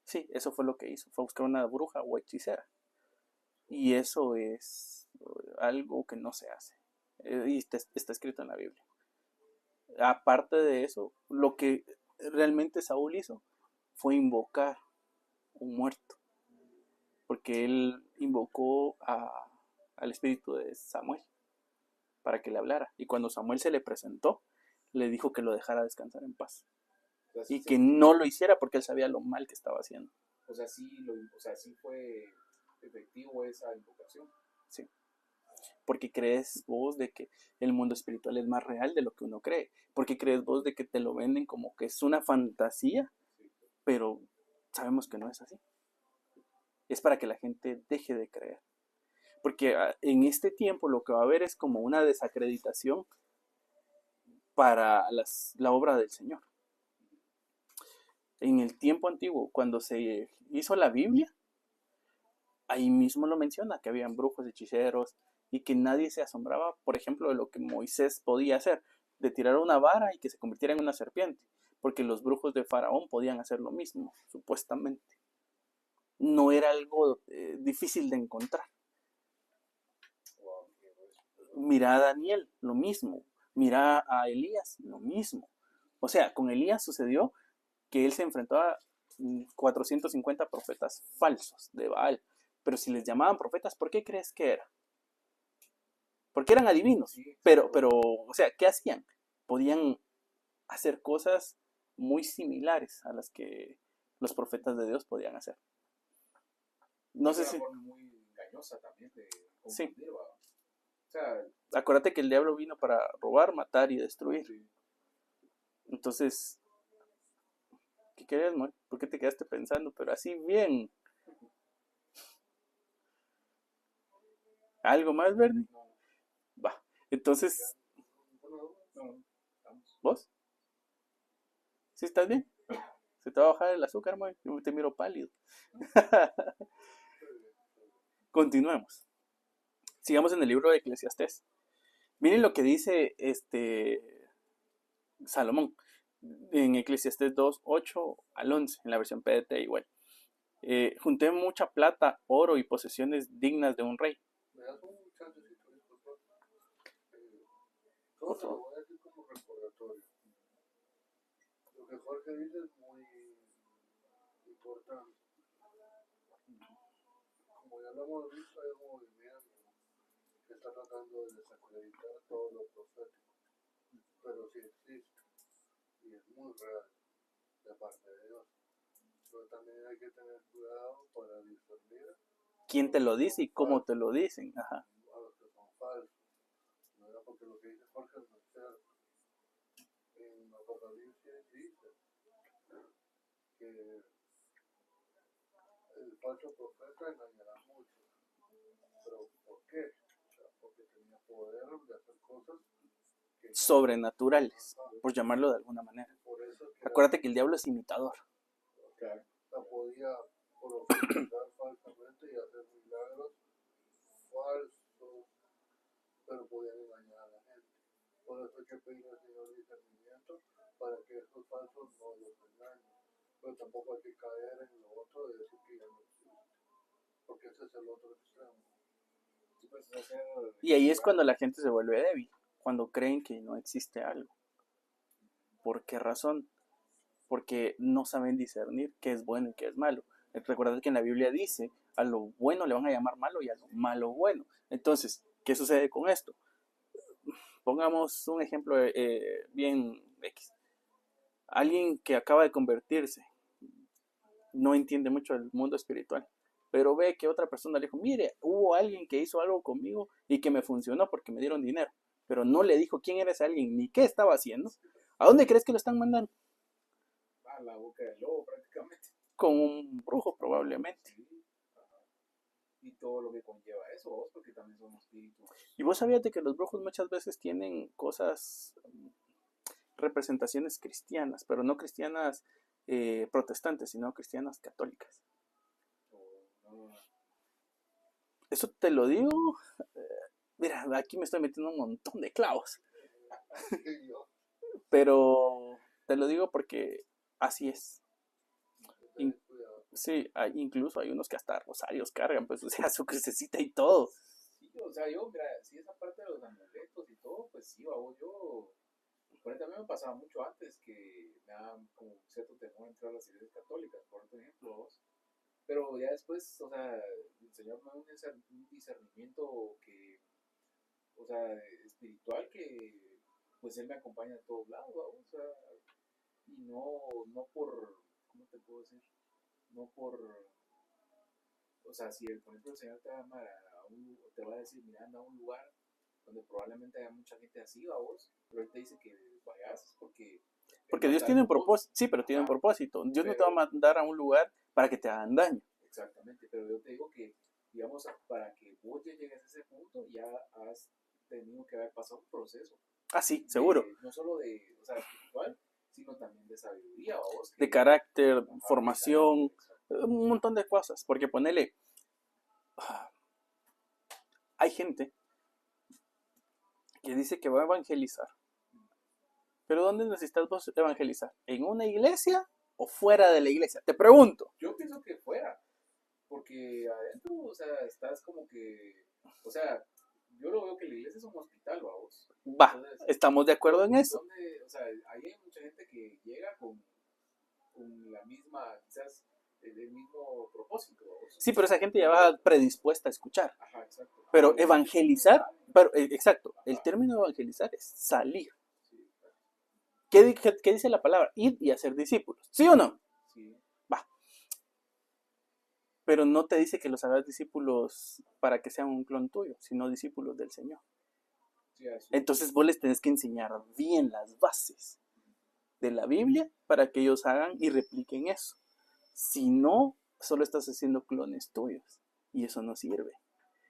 [SPEAKER 1] Sí, eso fue lo que hizo, fue a buscar una bruja o hechicera. Y eso es algo que no se hace. Y está escrito en la Biblia. Aparte de eso, lo que realmente Saúl hizo fue invocar un muerto. Porque él invocó al espíritu de Samuel para que le hablara. Y cuando Samuel se le presentó, le dijo que lo dejara descansar en paz.
[SPEAKER 3] O sea, sí
[SPEAKER 1] Y que no lo hiciera porque él sabía lo mal que estaba haciendo.
[SPEAKER 3] o sea, sí fue efectivo esa invocación.
[SPEAKER 1] Sí. Porque crees vos de que el mundo espiritual es más real de lo que uno cree. Porque crees vos de que te lo venden como que es una fantasía, pero sabemos que no es así. Es para que la gente deje de creer. Porque en este tiempo lo que va a haber es como una desacreditación para la obra del Señor. En el tiempo antiguo, cuando se hizo la Biblia, ahí mismo lo menciona, que habían brujos, hechiceros, y que nadie se asombraba, por ejemplo, de lo que Moisés podía hacer, de tirar una vara y que se convirtiera en una serpiente, porque los brujos de Faraón podían hacer lo mismo, supuestamente. No era algo difícil de encontrar. Mira a Daniel, lo mismo. Mira a Elías, lo mismo. O sea, con Elías sucedió que él se enfrentó a 450 profetas falsos de Baal. Pero si les llamaban profetas, ¿por qué crees que era? Porque eran adivinos. Pero, o sea, ¿qué hacían? Podían hacer cosas muy similares a las que los profetas de Dios podían hacer. No sé si...
[SPEAKER 3] Una forma muy engañosa también de
[SPEAKER 1] sí.
[SPEAKER 3] O sea,
[SPEAKER 1] acuérdate que el diablo vino para robar, matar y destruir. Sí. Entonces, ¿qué querías, man? ¿Por qué te quedaste pensando? Pero así bien. ¿Algo más, Bernie? Va. Entonces, ¿vos? ¿Sí estás bien? Se te va a bajar el azúcar, man. Yo te miro pálido. Continuemos. Sigamos en el libro de Eclesiastés. Miren lo que dice Salomón en Eclesiastés 2, 8 al 11, en la versión PDT igual. Junté mucha plata, oro y posesiones dignas de un rey.
[SPEAKER 2] ¿Me das un chancecito? Disculpa. Todo te lo voy a decir como recordatorio. Lo que Jorge dice es muy importante. Como ya lo hemos visto, hay un movimiento que está tratando de desacreditar todo lo profético. Pero sí existe. Y es muy real de parte de Dios. Pero también hay que tener cuidado para discernir
[SPEAKER 1] quién te lo dice y cómo te lo dicen. Ajá.
[SPEAKER 2] A los que son falsos. ¿No? Porque lo que dice Jorge no es cierto. En Apocalipsis dice que el falso profeta engañará mucho. ¿Pero por qué? O sea, porque tenía poder de hacer cosas que
[SPEAKER 1] sobrenaturales, por llamarlo de alguna manera.
[SPEAKER 2] Por eso
[SPEAKER 1] acuérdate que el diablo es imitador.
[SPEAKER 2] Okay. La podía profetizar falsamente y hacer milagros falsos, pero podían engañar a la gente. Por eso hay que pedir al Señor discernimiento para que estos falsos no los engañen. Pero tampoco hay que caer en lo otro de decir que ya no existe, porque ese es el otro extremo.
[SPEAKER 1] Y ahí es cuando la gente se vuelve débil, cuando creen que no existe algo. ¿Por qué razón? Porque no saben discernir qué es bueno y qué es malo. Recordad que en la Biblia dice, a lo bueno le van a llamar malo y a lo malo bueno. Entonces, ¿qué sucede con esto? Pongamos un ejemplo bien X. Alguien que acaba de convertirse, no entiende mucho el mundo espiritual, pero ve que otra persona le dijo, mire, hubo alguien que hizo algo conmigo y que me funcionó porque me dieron dinero, pero no le dijo quién era ese alguien ni qué estaba haciendo. ¿A dónde crees que lo están mandando?
[SPEAKER 3] A la boca del lobo prácticamente.
[SPEAKER 1] Con un brujo probablemente.
[SPEAKER 3] Sí. Y todo lo que conlleva eso, vos, porque también son espíritus.
[SPEAKER 1] Y vos sabías de que los brujos muchas veces tienen cosas, representaciones cristianas, pero no cristianas protestantes, sino cristianas católicas. Eso te lo digo, mira, aquí me estoy metiendo un montón de clavos. Pero te lo digo porque así es. Sí, incluso hay unos que hasta rosarios cargan, pues, o sea, su crucecita y todo.
[SPEAKER 3] Sí, o sea, yo, mira, si esa parte de los amuletos y todo, pues sí, yo, por ahí también me pasaba mucho antes que me daban como cierto temor entrar a las iglesias católicas, por ejemplo, vos. Pero ya después, o sea, el Señor me da un discernimiento que, o sea, espiritual que, pues Él me acompaña a todos lados, ¿no? O sea, y no por, ¿cómo te puedo decir? No por o sea, si por ejemplo el Señor te va a llamar te va a decir, mira, anda a un lugar donde probablemente haya mucha gente así, a vos, pero Él te dice que vayas porque Él
[SPEAKER 1] Porque
[SPEAKER 3] va a
[SPEAKER 1] Dios
[SPEAKER 3] estar
[SPEAKER 1] tiene un
[SPEAKER 3] con vos.
[SPEAKER 1] propósito, sí, pero tiene un
[SPEAKER 3] Ajá,
[SPEAKER 1] propósito. Dios no te va a
[SPEAKER 3] pero
[SPEAKER 1] mandar a un lugar para que te hagan daño.
[SPEAKER 3] exactamente, pero yo te digo que, digamos, para que vos ya llegues a ese punto, ya has tenido que haber pasado un proceso
[SPEAKER 1] Ah, sí, seguro.
[SPEAKER 3] no solo de, o sea, espiritual, sino también de sabiduría, vos,
[SPEAKER 1] De
[SPEAKER 3] que,
[SPEAKER 1] carácter,
[SPEAKER 3] ajá, de carácter,
[SPEAKER 1] formación,
[SPEAKER 3] exacto.
[SPEAKER 1] un montón de cosas. Porque ponele, hay gente que dice que va a evangelizar. Pero ¿dónde necesitas vos evangelizar? ¿En una iglesia o fuera de la iglesia? Te pregunto.
[SPEAKER 3] Yo pienso que fuera, porque adentro, o sea, estás como que, o sea, yo lo veo que la iglesia es un hospital, vamos.
[SPEAKER 1] Va,
[SPEAKER 3] Entonces,
[SPEAKER 1] estamos de acuerdo en eso.
[SPEAKER 3] o sea, ahí hay mucha gente que llega con la misma, quizás, el mismo propósito, vamos.
[SPEAKER 1] Sí, pero esa gente ya va predispuesta a escuchar.
[SPEAKER 3] Ajá, exacto.
[SPEAKER 1] Pero
[SPEAKER 3] Pero la gente que no
[SPEAKER 1] evangelizar,
[SPEAKER 3] sabe,
[SPEAKER 1] pero, exacto, el
[SPEAKER 3] ajá,
[SPEAKER 1] término evangelizar es salir.
[SPEAKER 3] sí, exacto,
[SPEAKER 1] ¿Qué dice la palabra? Ir y hacer discípulos. ¿Sí o no?
[SPEAKER 3] sí,
[SPEAKER 1] Va. Pero no te dice que los hagas discípulos para que sean un clon tuyo, sino discípulos del Señor.
[SPEAKER 3] sí, eso.
[SPEAKER 1] Entonces vos les tenés que enseñar bien las bases de la Biblia para que ellos hagan y repliquen eso. Si no, solo estás haciendo clones tuyos y eso no sirve.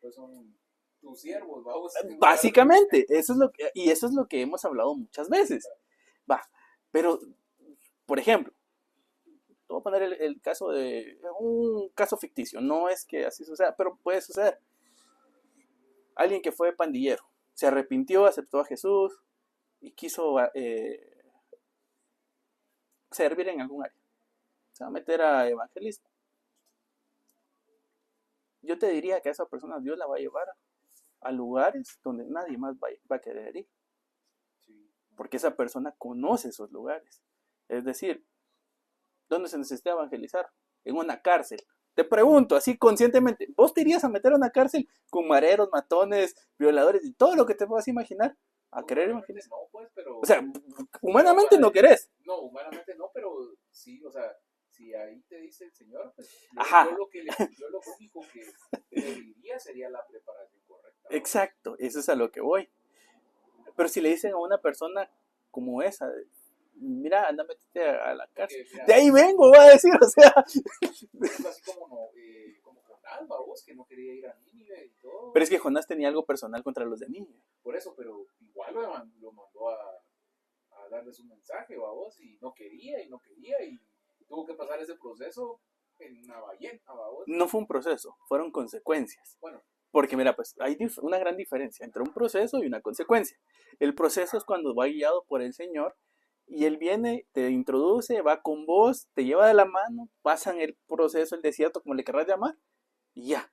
[SPEAKER 3] Pues son tus siervos, vamos.
[SPEAKER 1] Básicamente, eso es lo que hemos hablado muchas veces. Va, pero, por ejemplo, te voy a poner el caso de un caso ficticio, no es que así suceda, pero puede suceder. Alguien que fue pandillero, se arrepintió, aceptó a Jesús y quiso servir en algún área. Se va a meter a evangelismo. Yo te diría que a esa persona Dios la va a llevar a lugares donde nadie más va a querer ir.
[SPEAKER 3] Sí,
[SPEAKER 1] Porque esa persona conoce esos lugares. Es decir, ¿dónde se necesita evangelizar? En una cárcel. Te pregunto, así conscientemente, ¿vos te irías a meter a una cárcel con mareros, matones, violadores y todo lo que te puedas imaginar a querer
[SPEAKER 3] humanamente
[SPEAKER 1] evangelizar?
[SPEAKER 3] no, pues,
[SPEAKER 1] O sea,
[SPEAKER 3] pero
[SPEAKER 1] humanamente
[SPEAKER 3] para
[SPEAKER 1] no querés.
[SPEAKER 3] no, humanamente no, pero sí, o sea, si ahí te dice el Señor, pues yo
[SPEAKER 1] Ajá,
[SPEAKER 3] lo único que le diría sería la preparación correcta, vamos.
[SPEAKER 1] exacto, eso es a lo que voy. Pero si le dicen a una persona como esa, mira, anda, métete a la cárcel.
[SPEAKER 3] Porque, mira,
[SPEAKER 1] De ahí vengo, va a decir, o sea.
[SPEAKER 3] por ejemplo, así como, no, como Jonás, vos, que no quería ir a Nínive y todo.
[SPEAKER 1] Pero es que Jonás tenía algo personal contra los de Nínive.
[SPEAKER 3] Por eso, pero igual lo mandó a darles un mensaje, vos, y no quería, y tuvo que pasar ese proceso en una ballena, vos.
[SPEAKER 1] No fue un proceso, fueron consecuencias.
[SPEAKER 3] Bueno,
[SPEAKER 1] Porque mira, pues hay una gran diferencia entre un proceso y una consecuencia. El proceso es cuando va guiado por el Señor y Él viene, te introduce, va con vos, te lleva de la mano, pasan el proceso, el desierto, como le querrás llamar, y ya.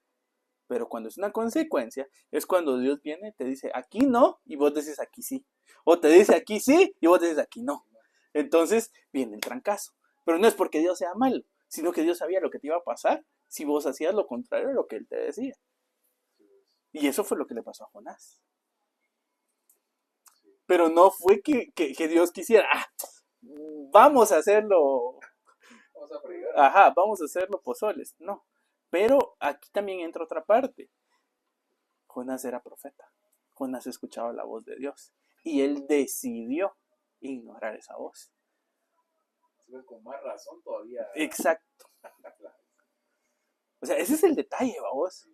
[SPEAKER 1] Pero cuando es una consecuencia, es cuando Dios viene, te dice aquí no, y vos dices aquí sí. O te dice aquí sí, y vos dices aquí no. Entonces viene el trancazo. Pero no es porque Dios sea malo, sino que Dios sabía lo que te iba a pasar si vos hacías lo contrario a lo que Él te decía. Y eso fue lo que le pasó a Jonás. Pero no fue que Dios quisiera, vamos a hacerlo,
[SPEAKER 3] vamos a fregar.
[SPEAKER 1] ajá, vamos a hacerlo pozoles. No. Pero aquí también entra otra parte. Jonás era profeta. Jonás escuchaba la voz de Dios. Y él decidió ignorar esa voz.
[SPEAKER 3] Con más razón todavía.
[SPEAKER 1] Exacto. O sea, ese es el detalle, vamos.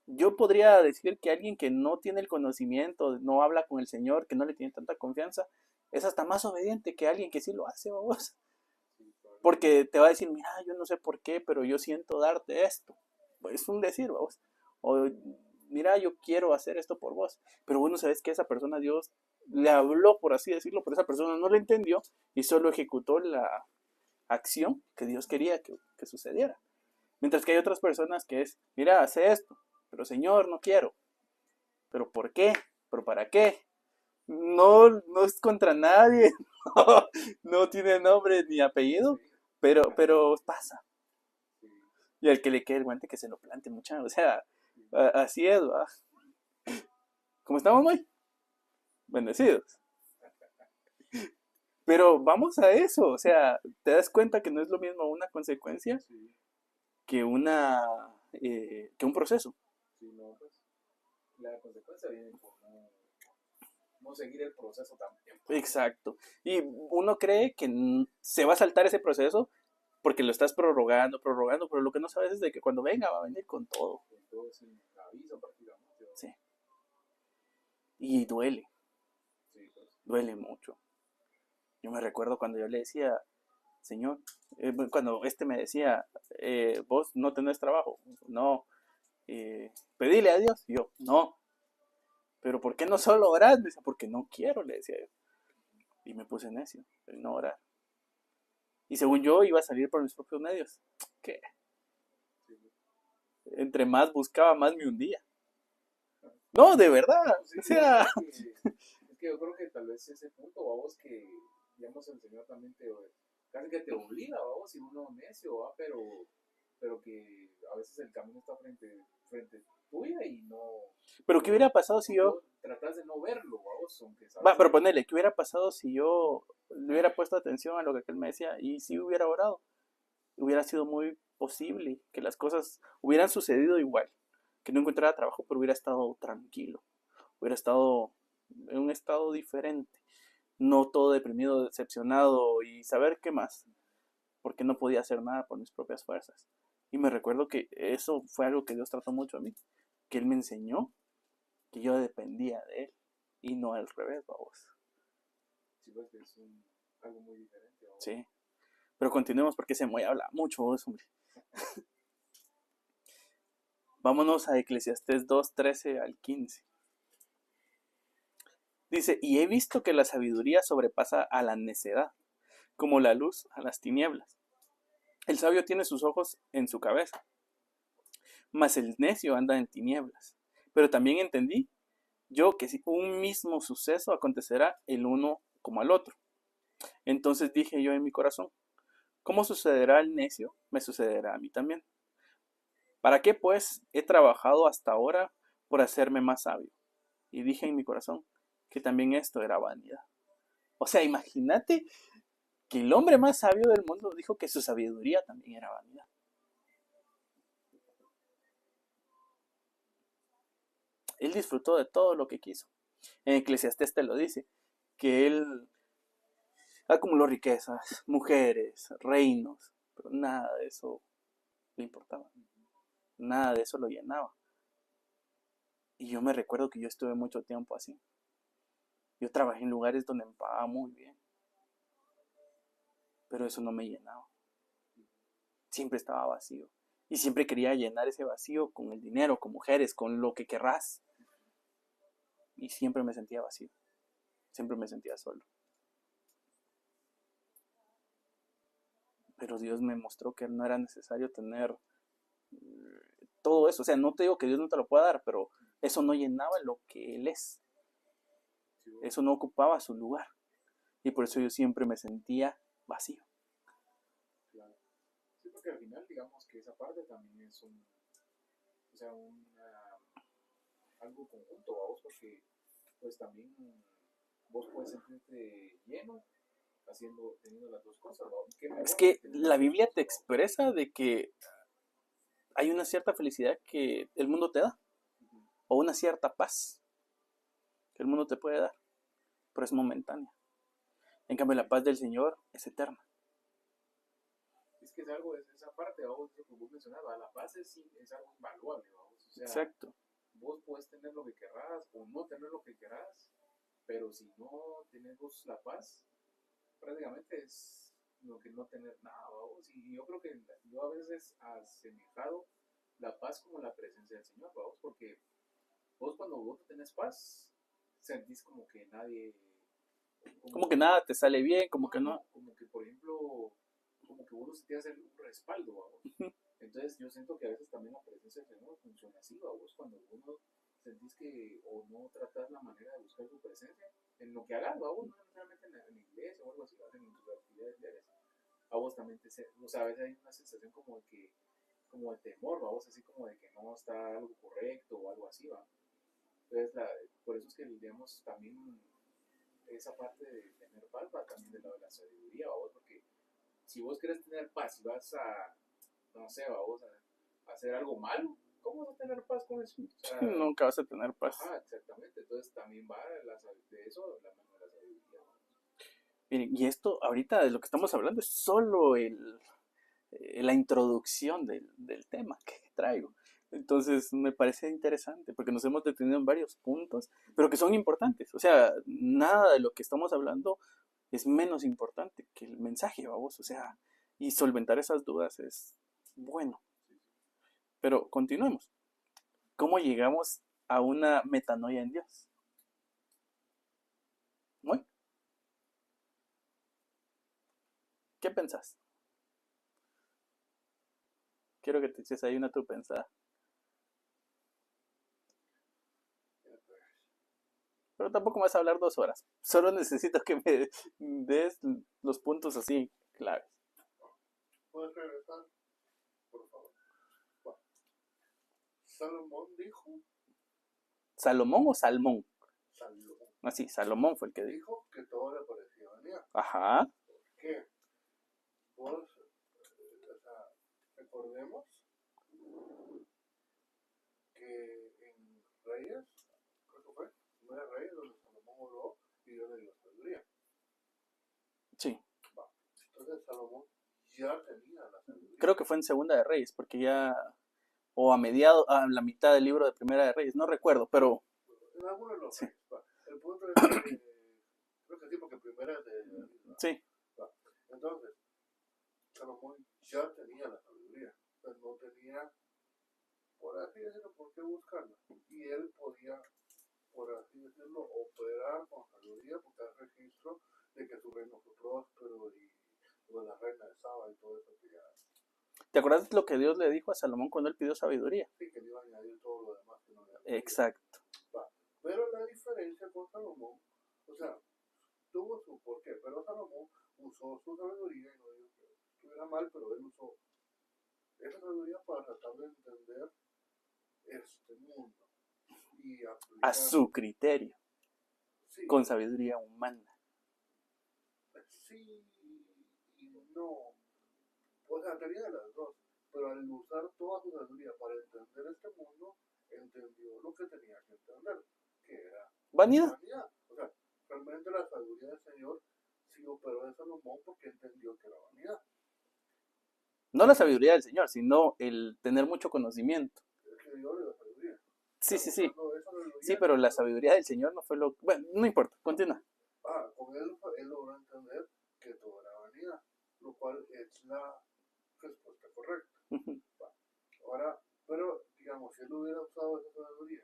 [SPEAKER 1] Yo podría decir que alguien que no tiene el conocimiento, no habla con el Señor, que no le tiene tanta confianza, es hasta más obediente que alguien que sí lo hace, vamos. Porque te va a decir, mira, yo no sé por qué, pero yo siento darte esto. Es un decir, vamos. O mira, yo quiero hacer esto por vos. Pero bueno, sabes que esa persona Dios le habló, por así decirlo, pero esa persona no lo entendió y solo ejecutó la acción que Dios quería que sucediera. Mientras que hay otras personas que es, mira, hace esto, pero Señor, no quiero. ¿Pero por qué? ¿Pero para qué? No, no es contra nadie, no, no tiene nombre ni apellido, pero pasa. Y al que le quede el guante que se lo plante, mucha, o sea, así es, ¿va? ¿Cómo estamos hoy? Bendecidos. Pero vamos a eso, o sea, ¿te das cuenta que no es lo mismo una consecuencia que que un proceso.
[SPEAKER 3] Si no, pues la consecuencia viene por no seguir el proceso también.
[SPEAKER 1] Exacto. Y uno cree que se va a saltar ese proceso porque lo estás prorrogando, prorrogando, pero lo que no sabes es de que cuando venga va a venir con todo.
[SPEAKER 3] Entonces, sin aviso prácticamente.
[SPEAKER 1] Sí. Y duele,
[SPEAKER 3] Sí, pues.
[SPEAKER 1] duele mucho. Yo me recuerdo cuando yo le decía, Señor, cuando me decía, vos no tenés trabajo, no, pedile a Dios, y yo, no, pero ¿por qué no solo orás? Me decía, porque no quiero, le decía yo. Y me puse necio, el no orar. Y según yo iba a salir por mis propios medios. ¿Qué? Entre más buscaba, más me hundía. No, de verdad.
[SPEAKER 3] Sí,
[SPEAKER 1] O sea,
[SPEAKER 3] es que yo creo que tal vez ese punto, vamos, que digamos el Señor también casi que te obliga, vamos, si uno es necio, ¿va? Pero que a veces el camino está frente tuya y no,
[SPEAKER 1] pero ¿qué hubiera pasado si yo...
[SPEAKER 3] tratas de no verlo, vamos, aunque sabes.
[SPEAKER 1] Va, pero ponele, ¿qué hubiera pasado si yo le hubiera puesto atención a lo que él me decía y si hubiera orado? Hubiera sido muy posible que las cosas hubieran sucedido igual, que no encontrara trabajo, pero hubiera estado tranquilo, hubiera estado en un estado diferente, no todo deprimido, decepcionado y saber qué más, porque no podía hacer nada por mis propias fuerzas. Y me recuerdo que eso fue algo que Dios trató mucho a mí, que Él me enseñó que yo dependía de Él y no al revés, vamos.
[SPEAKER 3] Sí, pues que es algo muy diferente, vamos.
[SPEAKER 1] Sí, pero continuemos porque se me habla mucho vos, hombre. Vámonos a Eclesiastés 2:13 al 15. Dice, y he visto que la sabiduría sobrepasa a la necedad, como la luz a las tinieblas. El sabio tiene sus ojos en su cabeza, mas el necio anda en tinieblas. Pero también entendí yo que si un mismo suceso acontecerá el uno como al otro. Entonces dije yo en mi corazón, ¿cómo sucederá al necio? Me sucederá a mí también. ¿Para qué pues he trabajado hasta ahora por hacerme más sabio? Y dije en mi corazón que también esto era vanidad. O sea, imagínate que el hombre más sabio del mundo dijo que su sabiduría también era vanidad. Él disfrutó de todo lo que quiso. En Eclesiastés te lo dice, que él acumuló riquezas, mujeres, reinos, pero nada de eso le importaba, nada de eso lo llenaba. Y yo me recuerdo que yo estuve mucho tiempo así. Yo trabajé en lugares donde me pagaba muy bien, pero eso no me llenaba. Siempre estaba vacío. Y siempre quería llenar ese vacío con el dinero, con mujeres, con lo que querrás. Y siempre me sentía vacío. Siempre me sentía solo. Pero Dios me mostró que no era necesario tener todo eso. O sea, no te digo que Dios no te lo pueda dar, pero eso no llenaba lo que Él es. Eso no ocupaba su lugar. Y por eso yo siempre me sentía vacío.
[SPEAKER 3] Claro. Sí, porque al final, digamos que esa parte también es o sea, algo conjunto, vos, porque pues también vos puedes sentirte lleno teniendo las dos cosas, ¿no? Qué
[SPEAKER 1] Es
[SPEAKER 3] mejor
[SPEAKER 1] que
[SPEAKER 3] que tener
[SPEAKER 1] la
[SPEAKER 3] las dos
[SPEAKER 1] Biblia te
[SPEAKER 3] cosas, ¿no?
[SPEAKER 1] expresa de que hay una cierta felicidad que el mundo te da, o una cierta paz que el mundo te puede dar, pero es momentánea. En cambio, la paz del Señor es eterna.
[SPEAKER 3] Es que es algo, esa parte, vamos, lo que vos mencionabas, la paz es algo invaluable, vamos. O sea,
[SPEAKER 1] Exacto.
[SPEAKER 3] vos podés tener lo que querrás o no tener lo que querrás, pero si no tenés vos la paz, prácticamente es lo que no tener nada, vamos. Y yo creo que yo a veces asemejado la paz como la presencia del Señor, vamos, porque vos cuando vos no tenés paz, sentís como que nadie...
[SPEAKER 1] Como que nada te sale bien, como que no.
[SPEAKER 3] Como que, por ejemplo, como que vos no sentías un respaldo, vamos. Entonces yo siento que a veces también la presencia del Señor funciona así, vos, cuando uno sentís que o no tratas la manera de buscar su presencia en lo que hagas, vos, no necesariamente en la iglesia o algo así, en tus actividades diarias, a vos también o sea, a veces hay una sensación como de que, como de temor, vos, así como de que no está algo correcto o algo así, va. Entonces, por eso es que, digamos, también esa parte de tener paz va también del lado de la sabiduría, vos, porque si vos querés tener paz y vas no sé, vamos a hacer algo malo, ¿cómo vas a tener paz con eso? O sea,
[SPEAKER 1] Nunca vas a tener paz.
[SPEAKER 3] ajá, exactamente. Entonces también va de eso la mano de la sabiduría.
[SPEAKER 1] Miren, y esto ahorita de lo que estamos hablando es solo la introducción del tema que traigo. Entonces me parece interesante porque nos hemos detenido en varios puntos, pero que son importantes. O sea, nada de lo que estamos hablando es menos importante que el mensaje, vamos. O sea, y solventar esas dudas es bueno. Pero continuemos. ¿Cómo llegamos a una metanoia en Dios? ¿Muy? ¿Qué pensás? Quiero que te eches ahí una tu pensada. Pero tampoco me vas a hablar 2 horas. Solo necesito que me des los puntos así claves.
[SPEAKER 2] ¿Puedes regresar, por favor? Va. Salomón dijo,
[SPEAKER 1] ¿Salomón o Salmón?
[SPEAKER 2] Salomón
[SPEAKER 1] Así, Salomón fue el que dijo.
[SPEAKER 2] dijo que todo le parecía vanidad.
[SPEAKER 1] Ajá.
[SPEAKER 2] ¿Por qué? Pues, o sea, recordemos que en Reyes, creo que fue, no era Reyes, donde Salomón oró y Dios le dio sabiduría.
[SPEAKER 1] Sí.
[SPEAKER 2] Va. Entonces Salomón ya tenía la sabiduría.
[SPEAKER 1] Creo que fue en Segunda de Reyes, porque ya... O a la mitad del libro de Primera de Reyes, no recuerdo, pero...
[SPEAKER 2] En algunos de los
[SPEAKER 1] Sí.
[SPEAKER 2] Reyes. Va. El punto es que, creo que sí, porque primera es de David. ¿Va?
[SPEAKER 1] Sí.
[SPEAKER 2] Va. Entonces, Salomón ya tenía la sabiduría. Pero no tenía, por así decirlo, por qué buscarla. Y él podía, por así decirlo, operar con sabiduría, porque hay registro de que su reino fue próspero y lo de la reina de Saba y todo eso que ya
[SPEAKER 1] ¿Te acuerdas lo que Dios le dijo a Salomón cuando él pidió sabiduría?
[SPEAKER 2] sí que le iba a añadir todo lo demás que no le había.
[SPEAKER 1] Exacto.
[SPEAKER 2] Va. Pero la diferencia con Salomón, o sea, tuvo su porqué, pero Salomón usó su sabiduría y no digo que estuviera mal, pero él usó esa sabiduría para tratar de entender este mundo y
[SPEAKER 1] A
[SPEAKER 2] aplicar.
[SPEAKER 1] su criterio,
[SPEAKER 2] Sí,
[SPEAKER 1] con sabiduría humana.
[SPEAKER 2] sí y no. O sea, tenía de las dos, pero al usar toda su sabiduría para entender este mundo, entendió lo que tenía que entender, que era
[SPEAKER 1] Vanidad.
[SPEAKER 2] vanidad. O sea, realmente la sabiduría del Señor sí operó en Salomón porque entendió que era vanidad.
[SPEAKER 1] No la sabiduría del Señor, sino el tener mucho conocimiento.
[SPEAKER 2] Es que Dios le da sabiduría.
[SPEAKER 1] Sí, sí, sí.
[SPEAKER 2] Usando esa sabiduría,
[SPEAKER 1] Sí, pero la sabiduría del Señor no fue lo... Bueno, no importa, continúa.
[SPEAKER 2] con él logró entender que todo era vanidad, lo cual es la respuesta correcta. Ahora, pero digamos, si él hubiera usado esa sabiduría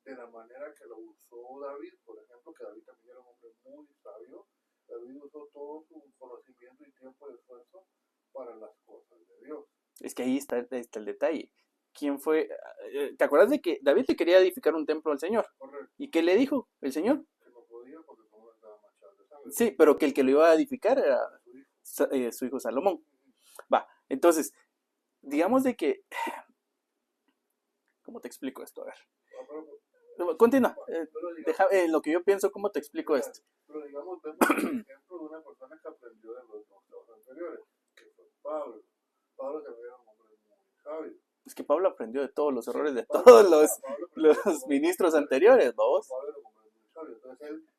[SPEAKER 2] de la manera que lo usó David, por ejemplo, que David también era un hombre muy sabio, David usó todo su conocimiento y tiempo y esfuerzo para las cosas de Dios.
[SPEAKER 1] Es que ahí está el detalle. ¿Quién fue? ¿Te acuerdas de que David le quería edificar un templo al Señor?
[SPEAKER 2] Correcto,
[SPEAKER 1] ¿Y qué le dijo el Señor?
[SPEAKER 2] que no podía porque no estaba manchado de sangre.
[SPEAKER 1] Sí, pero que el que lo iba a edificar era
[SPEAKER 2] Su hijo.
[SPEAKER 1] su hijo Salomón. Va, entonces, digamos de que... ¿Cómo te explico esto? A ver. Continúa.
[SPEAKER 2] Pero
[SPEAKER 1] Deja, en lo que yo pienso, ¿cómo te explico esto?
[SPEAKER 2] Pero digamos, vemos el ejemplo de una persona que aprendió de los doctores anteriores, que fue Pablo. Pablo también era un hombre muy sabio.
[SPEAKER 1] Es que Pablo aprendió de todos los errores de
[SPEAKER 2] Pablo-
[SPEAKER 1] todos los
[SPEAKER 2] Pablo aprendió de
[SPEAKER 1] los
[SPEAKER 2] todos
[SPEAKER 1] ministros
[SPEAKER 2] errores.
[SPEAKER 1] anteriores, vos.
[SPEAKER 2] Pablo era un hombre muy sabio. Entonces él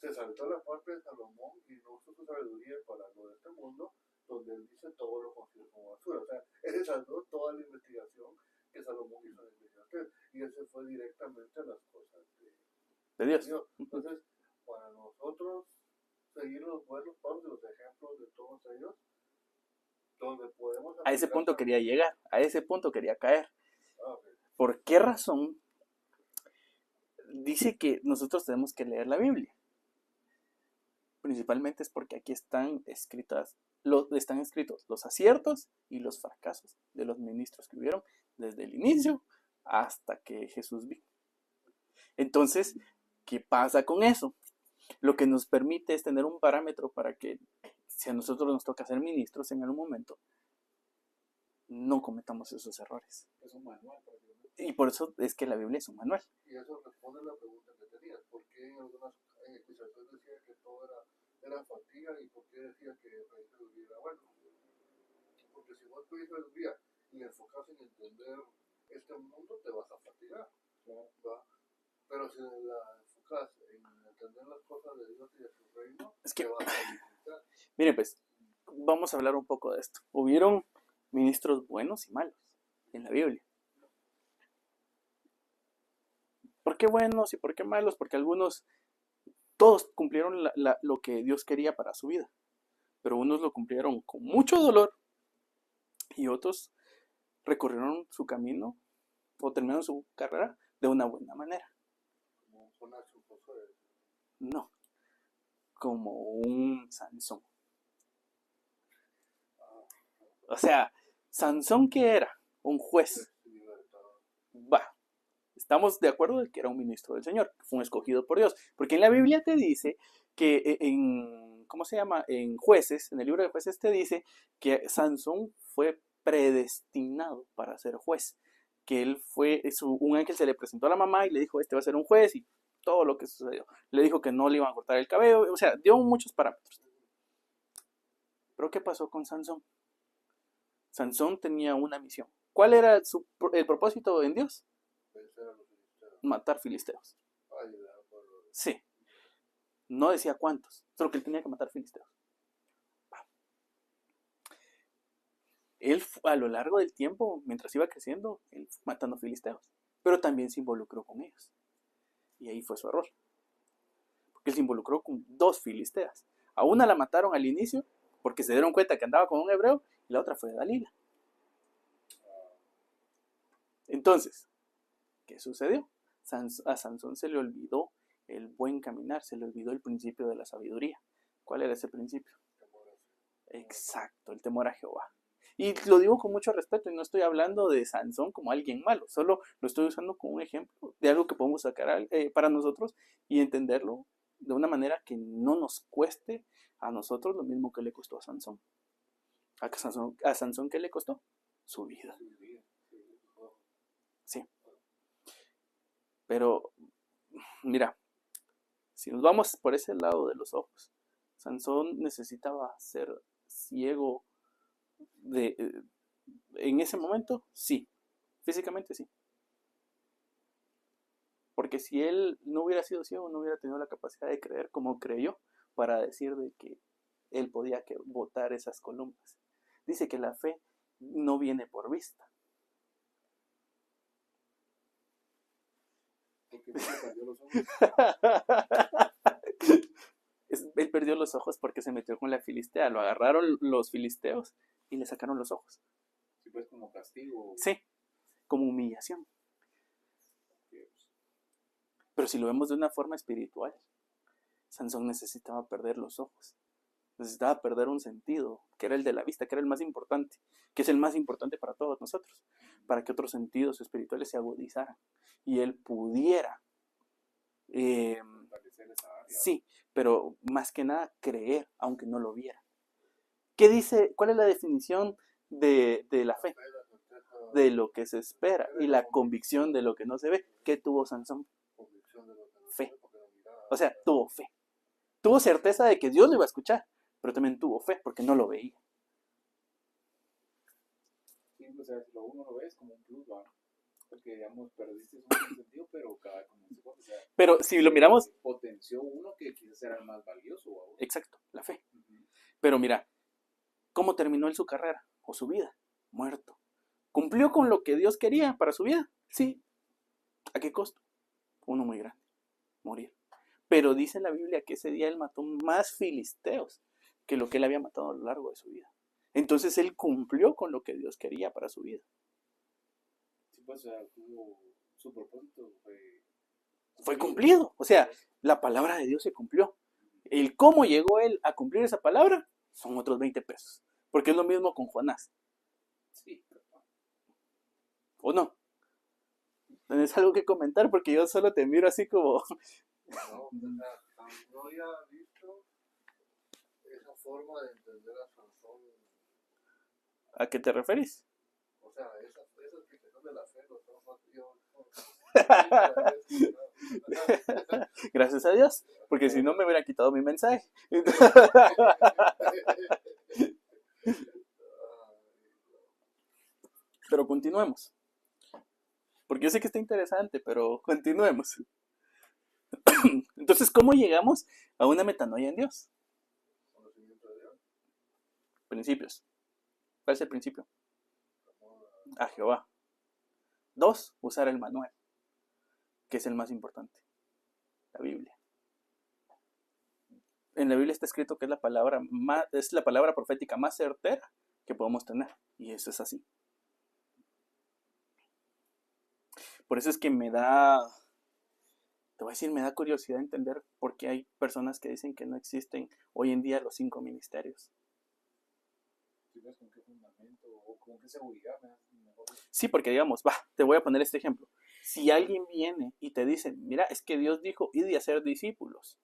[SPEAKER 2] se saltó la parte de Salomón y no usó su sabiduría para lo de este mundo, donde él dice todo lo considera como basura. O sea, él se saltó toda la investigación que Salomón hizo en Eclesiastés y él se fue directamente a las cosas
[SPEAKER 1] De Dios.
[SPEAKER 2] Dios. Entonces, para nosotros seguir los buenos pasos y los ejemplos de todos ellos, donde podemos
[SPEAKER 1] A ese punto quería llegar, a ese punto quería caer.
[SPEAKER 2] okay.
[SPEAKER 1] ¿Por qué razón dice que nosotros tenemos que leer la Biblia? Principalmente es porque aquí están escritos los aciertos y los fracasos de los ministros que hubieron desde el inicio hasta que Jesús vino. Entonces, ¿qué pasa con eso? Lo que nos permite es tener un parámetro para que si a nosotros nos toca ser ministros en algún momento, no cometamos esos errores.
[SPEAKER 3] Es un manual, prácticamente.
[SPEAKER 1] Y por eso es que la Biblia es un manual.
[SPEAKER 2] Y eso responde a la pregunta que tenías. ¿Por qué en algunas Eclesiastés decía que todo era fatiga y por qué decía que el rey se viviera bueno? Porque si vos tú dices, mira, y enfocas en entender este mundo, te vas a fatigar, ¿va? Pero si la enfocas en entender las cosas de Dios y de su reino,
[SPEAKER 1] Es que,
[SPEAKER 2] te vas a disfrutar.
[SPEAKER 1] mire, pues, vamos a hablar un poco de esto. Hubieron ministros buenos y malos en la Biblia. ¿Por qué buenos y por qué malos? Porque algunos, todos cumplieron lo que Dios quería para su vida, pero unos lo cumplieron con mucho dolor y otros recorrieron su camino o terminaron su carrera de una buena manera.
[SPEAKER 2] Como Jonás y Josué,
[SPEAKER 1] No, como un Sansón. O sea, ¿Sansón qué era? Un juez.
[SPEAKER 2] libertad.
[SPEAKER 1] Va, estamos de acuerdo de que era un ministro del Señor, que fue un escogido por Dios. Porque en la Biblia te dice que ¿cómo se llama? En Jueces, en el libro de Jueces te dice que Sansón fue predestinado para ser juez. Que él fue, un ángel se le presentó a la mamá y le dijo, este va a ser un juez y todo lo que sucedió. Le dijo que no le iban a cortar el cabello, o sea, dio muchos parámetros. Pero ¿qué pasó con Sansón? Sansón tenía una misión. ¿Cuál era el propósito en Dios?
[SPEAKER 2] Vencer a los filisteos.
[SPEAKER 1] Matar filisteos.
[SPEAKER 2] Ay, de acuerdo.
[SPEAKER 1] Sí. No decía cuántos, solo que él tenía que matar filisteos. Él, a lo largo del tiempo, mientras iba creciendo, él fue matando filisteos. Pero también se involucró con ellos. Y ahí fue su error. Porque él se involucró con 2 filisteas. A una la mataron al inicio, porque se dieron cuenta que andaba con un hebreo, y la otra fue Dalila. Entonces, ¿qué sucedió? A Sansón se le olvidó el buen caminar, se le olvidó el principio de la sabiduría. ¿Cuál era ese principio? Exacto, el temor a Jehová. Y lo digo con mucho respeto y no estoy hablando de Sansón como alguien malo, solo lo estoy usando como un ejemplo de algo que podemos sacar para nosotros y entenderlo de una manera que no nos cueste a nosotros lo mismo que le costó a Sansón. ¿A Sansón qué le costó? Su vida. Sí. Pero, mira, si nos vamos por ese lado de los ojos, Sansón necesitaba ser ciego en ese momento, sí. Físicamente, sí. Porque si él no hubiera sido ciego, no hubiera tenido la capacidad de creer como creyó para decir de que él podía botar esas columnas. Dice que la fe no viene por vista.
[SPEAKER 3] Porque me perdió los ojos.
[SPEAKER 1] Él perdió los ojos porque se metió con la filistea. Lo agarraron los filisteos y le sacaron los ojos.
[SPEAKER 3] Sí, pues como castigo.
[SPEAKER 1] Sí, como humillación. Pero si lo vemos de una forma espiritual, Sansón necesitaba perder los ojos. Necesitaba perder un sentido, que era el de la vista, que era el más importante, que es el más importante para todos nosotros, para que otros sentidos espirituales se agudizaran y él pudiera, sí, pero más que nada creer, aunque no lo viera. ¿Qué dice? ¿Cuál es la definición de la fe? De lo que se espera y la convicción de lo que no se ve. ¿Qué tuvo Sansón? Fe. O sea, tuvo fe. Tuvo certeza de que Dios lo iba a escuchar, pero también tuvo fe porque no lo veía.
[SPEAKER 3] Sí, o sea, si uno lo ve es como un plus, ¿va? Porque, digamos, perdiste un sentido, pero cada como se puede, o sea,
[SPEAKER 1] pero si lo miramos,
[SPEAKER 3] potenció uno que quizás era el más valioso, ¿va?
[SPEAKER 1] Exacto, la fe. Pero mira, ¿cómo terminó él su carrera o su vida? Muerto. ¿Cumplió con lo que Dios quería para su vida? Sí. ¿A qué costo? Uno muy grande, morir. Pero dice la Biblia que ese día él mató más filisteos que lo que él había matado a lo largo de su vida. Entonces él cumplió con lo que Dios quería para su vida.
[SPEAKER 3] Sí, pues, o sea, su propósito
[SPEAKER 1] fue cumplido. O sea, la palabra de Dios se cumplió. El cómo llegó él a cumplir esa palabra son otros 20 pesos. Porque es lo mismo con Jonás.
[SPEAKER 3] Sí.
[SPEAKER 1] ¿O no? ¿Tienes algo que comentar? Porque yo solo te miro así como...
[SPEAKER 2] No, no había visto esa forma de entender a Sansón.
[SPEAKER 1] ¿A qué te referís?
[SPEAKER 2] O sea, esa explicación de la fe, los ojos,
[SPEAKER 1] Gracias a Dios, porque si no me hubiera quitado mi mensaje. Pero continuemos. Porque yo sé que está interesante, pero continuemos. Entonces, ¿cómo llegamos a una metanoia en Dios?
[SPEAKER 2] Conocimiento de Dios,
[SPEAKER 1] Principios. ¿Cuál es el principio?
[SPEAKER 2] amor
[SPEAKER 1] A Jehová. 2, usar el manual, que es el más importante, la Biblia. En la Biblia está escrito que es la palabra profética más certera que podemos tener. Y eso es así. Por eso es que me da curiosidad entender por qué hay personas que dicen que no existen hoy en día los 5 ministerios.
[SPEAKER 3] ¿Sí ves con qué fundamento o con qué seguridad? Mejor dicho.
[SPEAKER 1] Sí, porque digamos, te voy a poner este ejemplo. Si alguien viene y te dice, mira, es que Dios dijo, id y hacer discípulos.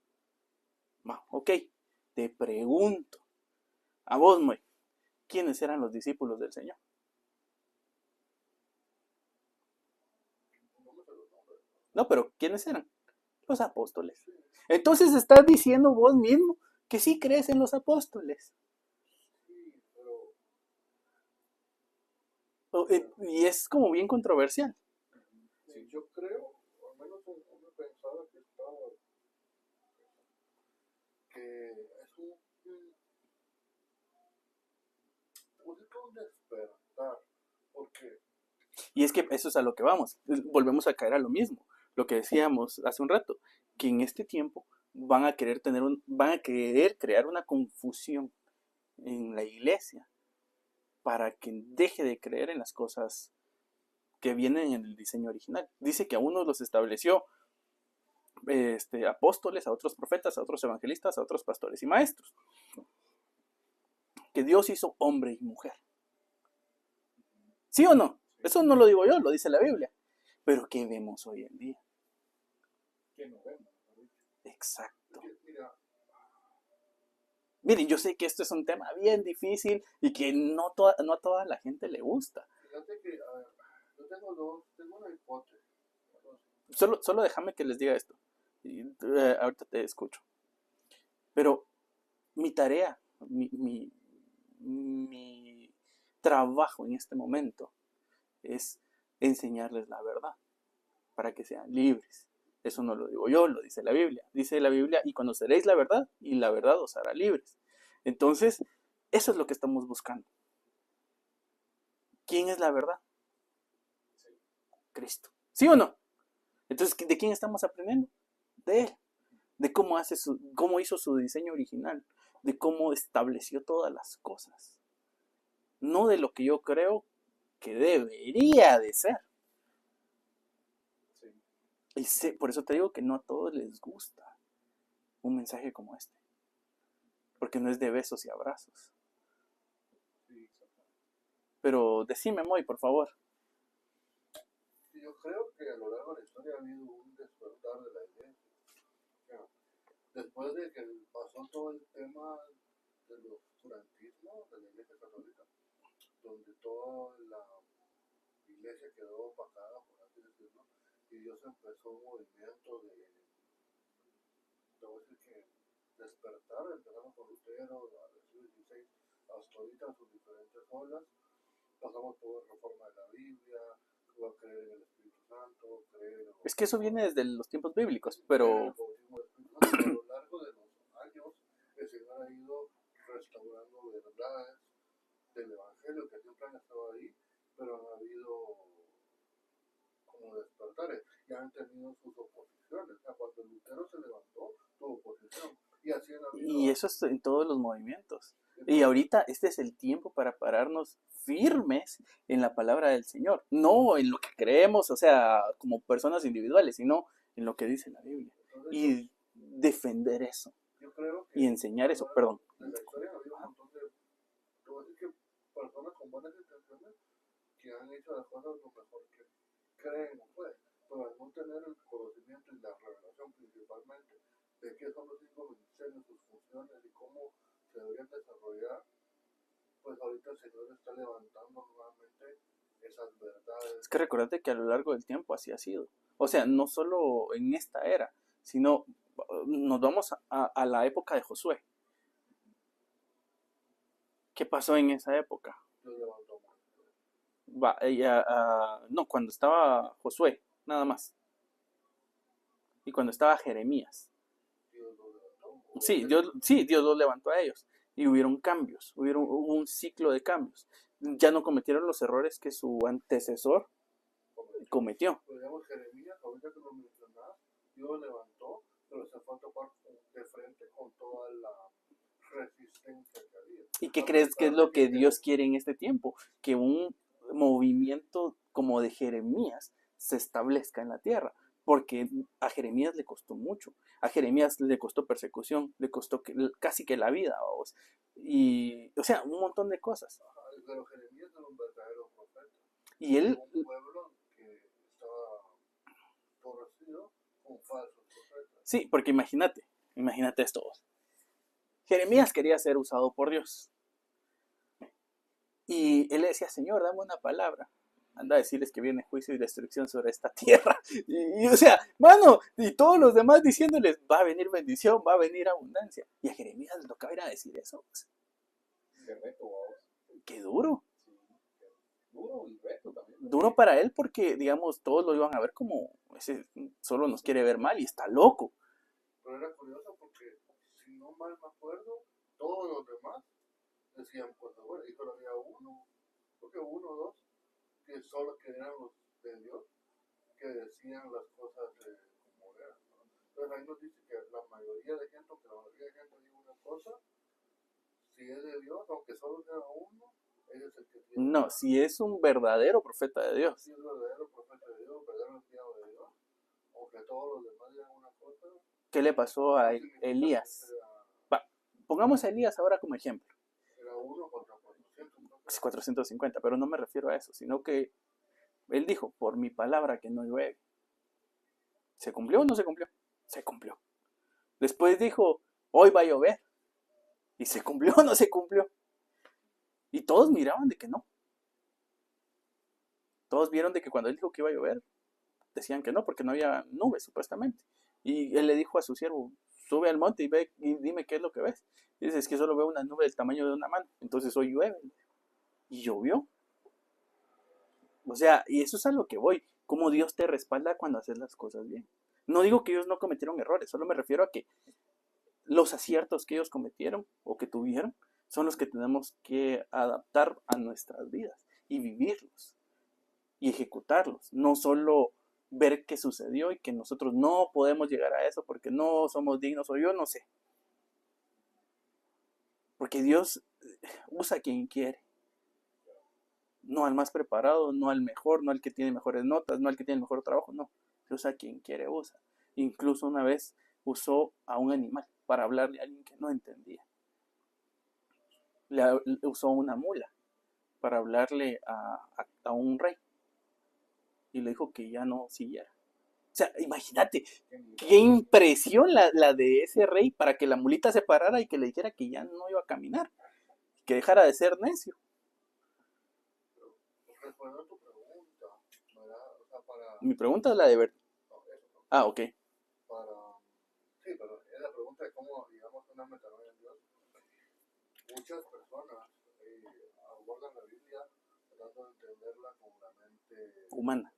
[SPEAKER 1] Ok, te pregunto, a vos, Moy, ¿quiénes eran los discípulos del Señor? No, pero ¿quiénes eran? Los apóstoles. Entonces estás diciendo vos mismo que sí crees en los apóstoles.
[SPEAKER 2] sí, pero
[SPEAKER 1] Y es como bien controversial.
[SPEAKER 2] sí, yo creo, al menos uno pensaba que estaba, que es un despertar, porque
[SPEAKER 1] Y es que eso es a lo que vamos. Volvemos a caer a lo mismo. Lo que decíamos hace un rato, que en este tiempo van a querer crear una confusión en la iglesia para que deje de creer en las cosas que vienen en el diseño original. Dice que a unos los estableció apóstoles, a otros profetas, a otros evangelistas, a otros pastores y maestros. Que Dios hizo hombre y mujer. ¿Sí o no? Eso no lo digo yo, lo dice la Biblia. Pero ¿qué vemos hoy en día?
[SPEAKER 3] ¿Qué no vemos?
[SPEAKER 1] Exacto.
[SPEAKER 2] mira,
[SPEAKER 1] Miren, yo sé que esto es un tema bien difícil y que no a toda la gente le gusta.
[SPEAKER 2] fíjate que, a ver, yo tengo una hipótesis.
[SPEAKER 1] Solo déjame que les diga esto. Y, ahorita te escucho. Pero mi tarea, mi trabajo en este momento es enseñarles la verdad para que sean libres. Eso no lo digo yo, lo dice la Biblia. Dice la Biblia, y conoceréis la verdad, y la verdad os hará libres. Entonces, eso es lo que estamos buscando. ¿Quién es la verdad? Cristo. ¿Sí o no? Entonces, ¿de quién estamos aprendiendo? De Él. De cómo hizo su diseño original. De cómo estableció todas las cosas. No de lo que yo creo que debería de ser.
[SPEAKER 3] Sí.
[SPEAKER 1] Y por eso te digo que no a todos les gusta un mensaje como este. Porque no es de besos y abrazos.
[SPEAKER 3] Sí, exactamente.
[SPEAKER 1] Pero decime, Moy, por favor.
[SPEAKER 2] Yo creo que a lo largo de la historia ha habido un despertar de la iglesia. O sea, después de que pasó todo el tema del oscurantismo de la iglesia católica, donde toda la iglesia quedó opacada, por así decirlo, y Dios empezó un movimiento te voy a decir que despertar, empezamos con Lutero, a del siglo XVI, hasta ahorita en sus diferentes olas, pasamos por reforma de la Biblia, a creer en el Espíritu Santo, creer en el
[SPEAKER 1] Es que eso viene desde los tiempos bíblicos,
[SPEAKER 2] creer en
[SPEAKER 1] pero
[SPEAKER 2] el bautismo del Espíritu Santo, pero a lo largo de los años el Señor ha ido restaurando verdades del Evangelio que siempre han estado ahí, pero han habido como despertares y han tenido sus oposiciones. O sea, cuando Lutero se levantó, tuvo oposición. Y así han habido.
[SPEAKER 1] y eso es en todos los movimientos. Y
[SPEAKER 2] Entonces,
[SPEAKER 1] ahorita este es el tiempo para pararnos firmes en la palabra del Señor, no en lo que creemos, o sea, como personas individuales, sino en lo que dice la Biblia.
[SPEAKER 2] entonces
[SPEAKER 1] Y defender eso
[SPEAKER 2] yo creo que
[SPEAKER 1] y enseñar eso, perdón.
[SPEAKER 2] en la historia ha habido un montón de, te voy a decir que personas con buenas intenciones que han hecho las cosas lo mejor que creen o pueden, pero al no tener el conocimiento y la revelación principalmente de qué son los 5 ministerios, sus funciones y cómo se deberían desarrollar, pues ahorita el Señor está levantando nuevamente esas verdades.
[SPEAKER 1] Es que recordate que a lo largo del tiempo así ha sido. O sea, no solo en esta era, sino nos vamos a la época de Josué. ¿Qué pasó en esa época?
[SPEAKER 2] Dios levantó más.
[SPEAKER 1] no, cuando estaba Josué, nada más. Y cuando estaba Jeremías.
[SPEAKER 2] Dios lo levantó.
[SPEAKER 1] Sí, Dios los levantó a ellos. Y hubieron cambios, hubo un ciclo de cambios. Ya no cometieron los errores que su antecesor cometió.
[SPEAKER 2] Pues digamos, Jeremías, ahorita que lo mencionas, Dios lo levantó, pero se fue a topar de frente con toda la resistencia que había.
[SPEAKER 1] ¿Y qué
[SPEAKER 2] A
[SPEAKER 1] crees que es
[SPEAKER 2] pesar
[SPEAKER 1] lo
[SPEAKER 2] de
[SPEAKER 1] que Dios quiere en este tiempo? Que un movimiento como de Jeremías se establezca en la tierra. Porque a Jeremías le costó mucho. A Jeremías le costó persecución, le costó casi que la vida, vamos. Y, o sea, un montón de cosas.
[SPEAKER 2] Pero Jeremías era un verdadero profeta.
[SPEAKER 1] Y él,
[SPEAKER 2] Un pueblo que estaba torcido con falsos profetas.
[SPEAKER 1] sí, porque imagínate esto vos. Jeremías quería ser usado por Dios. Y él le decía, Señor, dame una palabra. Anda a decirles que viene juicio y destrucción sobre esta tierra. O sea, mano, y todos los demás diciéndoles, va a venir bendición, va a venir abundancia. Y a Jeremías le tocaba ir a decir eso. Pues,
[SPEAKER 3] Qué reto, vamos.
[SPEAKER 1] qué duro.
[SPEAKER 3] Sí, duro y reto también.
[SPEAKER 1] Duro para él porque, digamos, todos lo iban a ver como, ese solo nos quiere ver mal y está loco.
[SPEAKER 2] Pero era curioso porque, si no mal me acuerdo, todos los demás decían cosas buenas. Y solo había uno, porque uno o dos, que solo que eran los de Dios, que decían las cosas como eran, ¿no? Entonces ahí nos dice que la mayoría de gente, aunque la mayoría de gente diga una cosa, si es de Dios, aunque solo sea uno, ese es el que tiene.
[SPEAKER 1] No, si es un verdadero profeta de Dios.
[SPEAKER 2] Si es verdadero profeta de Dios, verdadero enviado de Dios, aunque todos los demás digan una cosa,
[SPEAKER 1] ¿Qué le pasó a
[SPEAKER 2] significa que
[SPEAKER 1] Elías? Pongamos a Elías ahora como ejemplo.
[SPEAKER 2] era uno contra 400.
[SPEAKER 1] Es 450, pero no me refiero a eso, sino que él dijo, por mi palabra que no llueve. ¿Se cumplió o no se cumplió? Se cumplió. Después dijo, hoy va a llover. ¿Y se cumplió o no se cumplió? Y todos miraban de que no. Todos vieron de que cuando él dijo que iba a llover, decían que no, porque no había nubes, supuestamente. Y él le dijo a su siervo, sube al monte y ve y dime qué es lo que ves. Y dice, es que solo veo una nube del tamaño de una mano. Entonces hoy llueve. Y llovió. O sea, y eso es a lo que voy. Cómo Dios te respalda cuando haces las cosas bien. No digo que ellos no cometieron errores, solo me refiero a que los aciertos que ellos cometieron o que tuvieron son los que tenemos que adaptar a nuestras vidas y vivirlos y ejecutarlos. No solo ver qué sucedió y que nosotros no podemos llegar a eso porque no somos dignos o yo no sé. Porque Dios usa a quien quiere. No al más preparado, no al mejor, no al que tiene mejores notas, no al que tiene el mejor trabajo, no. Se usa a quien quiere usa. Incluso una vez usó a un animal para hablarle a alguien que no entendía. Usó una mula para hablarle a un rey. Y le dijo que ya no siguiera. O sea, imagínate, qué impresión la de ese rey para que la mulita se parara y que le dijera que ya no iba a caminar. Que dejara de ser necio.
[SPEAKER 2] Respondiendo a tu pregunta, ¿verdad? O sea, para...
[SPEAKER 1] Mi pregunta es la de ver.
[SPEAKER 2] No, eso no.
[SPEAKER 1] Ah, ok.
[SPEAKER 2] Sí, pero es la pregunta de cómo, digamos, una metanoia en Dios. Muchas personas abordan la Biblia tratando de entenderla con la mente
[SPEAKER 1] Humana.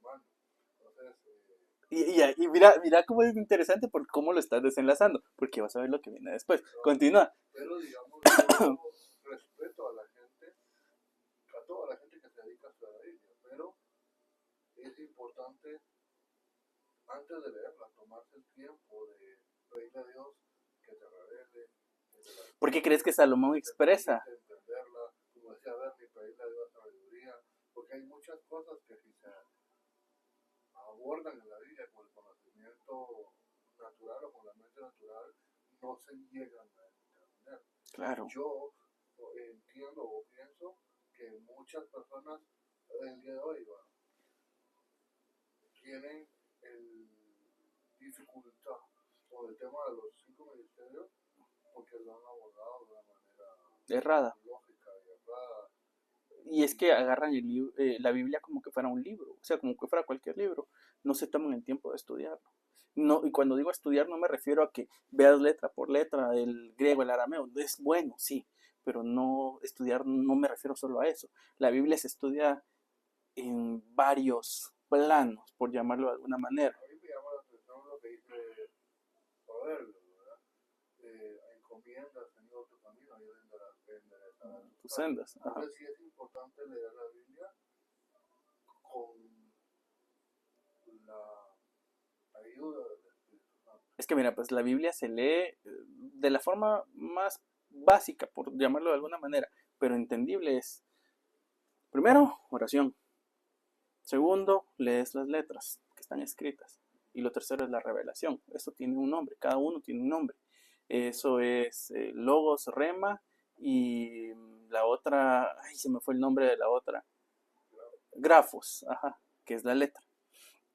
[SPEAKER 2] Entonces,
[SPEAKER 1] Y mira cómo es interesante por cómo lo estás desenlazando, porque vas a ver lo que viene después. Continúa.
[SPEAKER 2] pero digamos, yo respeto a la gente, a toda la gente que se dedica a estudiar la Biblia, pero es importante, antes de leerla, tomarse el tiempo de pedirle a Dios que te revele.
[SPEAKER 1] ¿Por qué crees que Salomón expresa?
[SPEAKER 2] Entenderla, como decía, a ver, ni pedirle a Dios sabiduría, porque hay muchas cosas que si se abordan en la Biblia con el conocimiento natural o con la mente natural, no se llegan a entender.
[SPEAKER 1] Claro.
[SPEAKER 2] Yo entiendo o pienso que muchas personas el día de hoy tienen dificultad con el tema de los 5 ministerios porque lo han abordado de una manera
[SPEAKER 1] Errada.
[SPEAKER 2] lógica y errada.
[SPEAKER 1] Y es que agarran la Biblia como que fuera un libro, o sea, como que fuera cualquier libro. No se toman el tiempo de estudiarlo. No, y cuando digo estudiar no me refiero a que veas letra por letra, el griego, el arameo. Es bueno, sí, pero no estudiar no me refiero solo a eso. La Biblia se estudia en varios planos, por llamarlo de alguna manera.
[SPEAKER 2] A mí me llama la atención lo que dice Proverbios, ¿verdad? Encomienda, Señor, tu camino y enderezará
[SPEAKER 1] Tus sendas. Ajá.
[SPEAKER 2] Entonces sí es importante leer la Biblia con la ayuda del Espíritu Santo.
[SPEAKER 1] Es que mira, pues la Biblia se lee de la forma más básica, por llamarlo de alguna manera, pero entendible es, primero, oración. Segundo, lees las letras que están escritas. Y lo tercero es la revelación. Eso tiene un nombre, cada uno tiene un nombre. Eso es logos, rema y la otra, ay, se me fue el nombre de la otra. Grafos, ajá, que es la letra.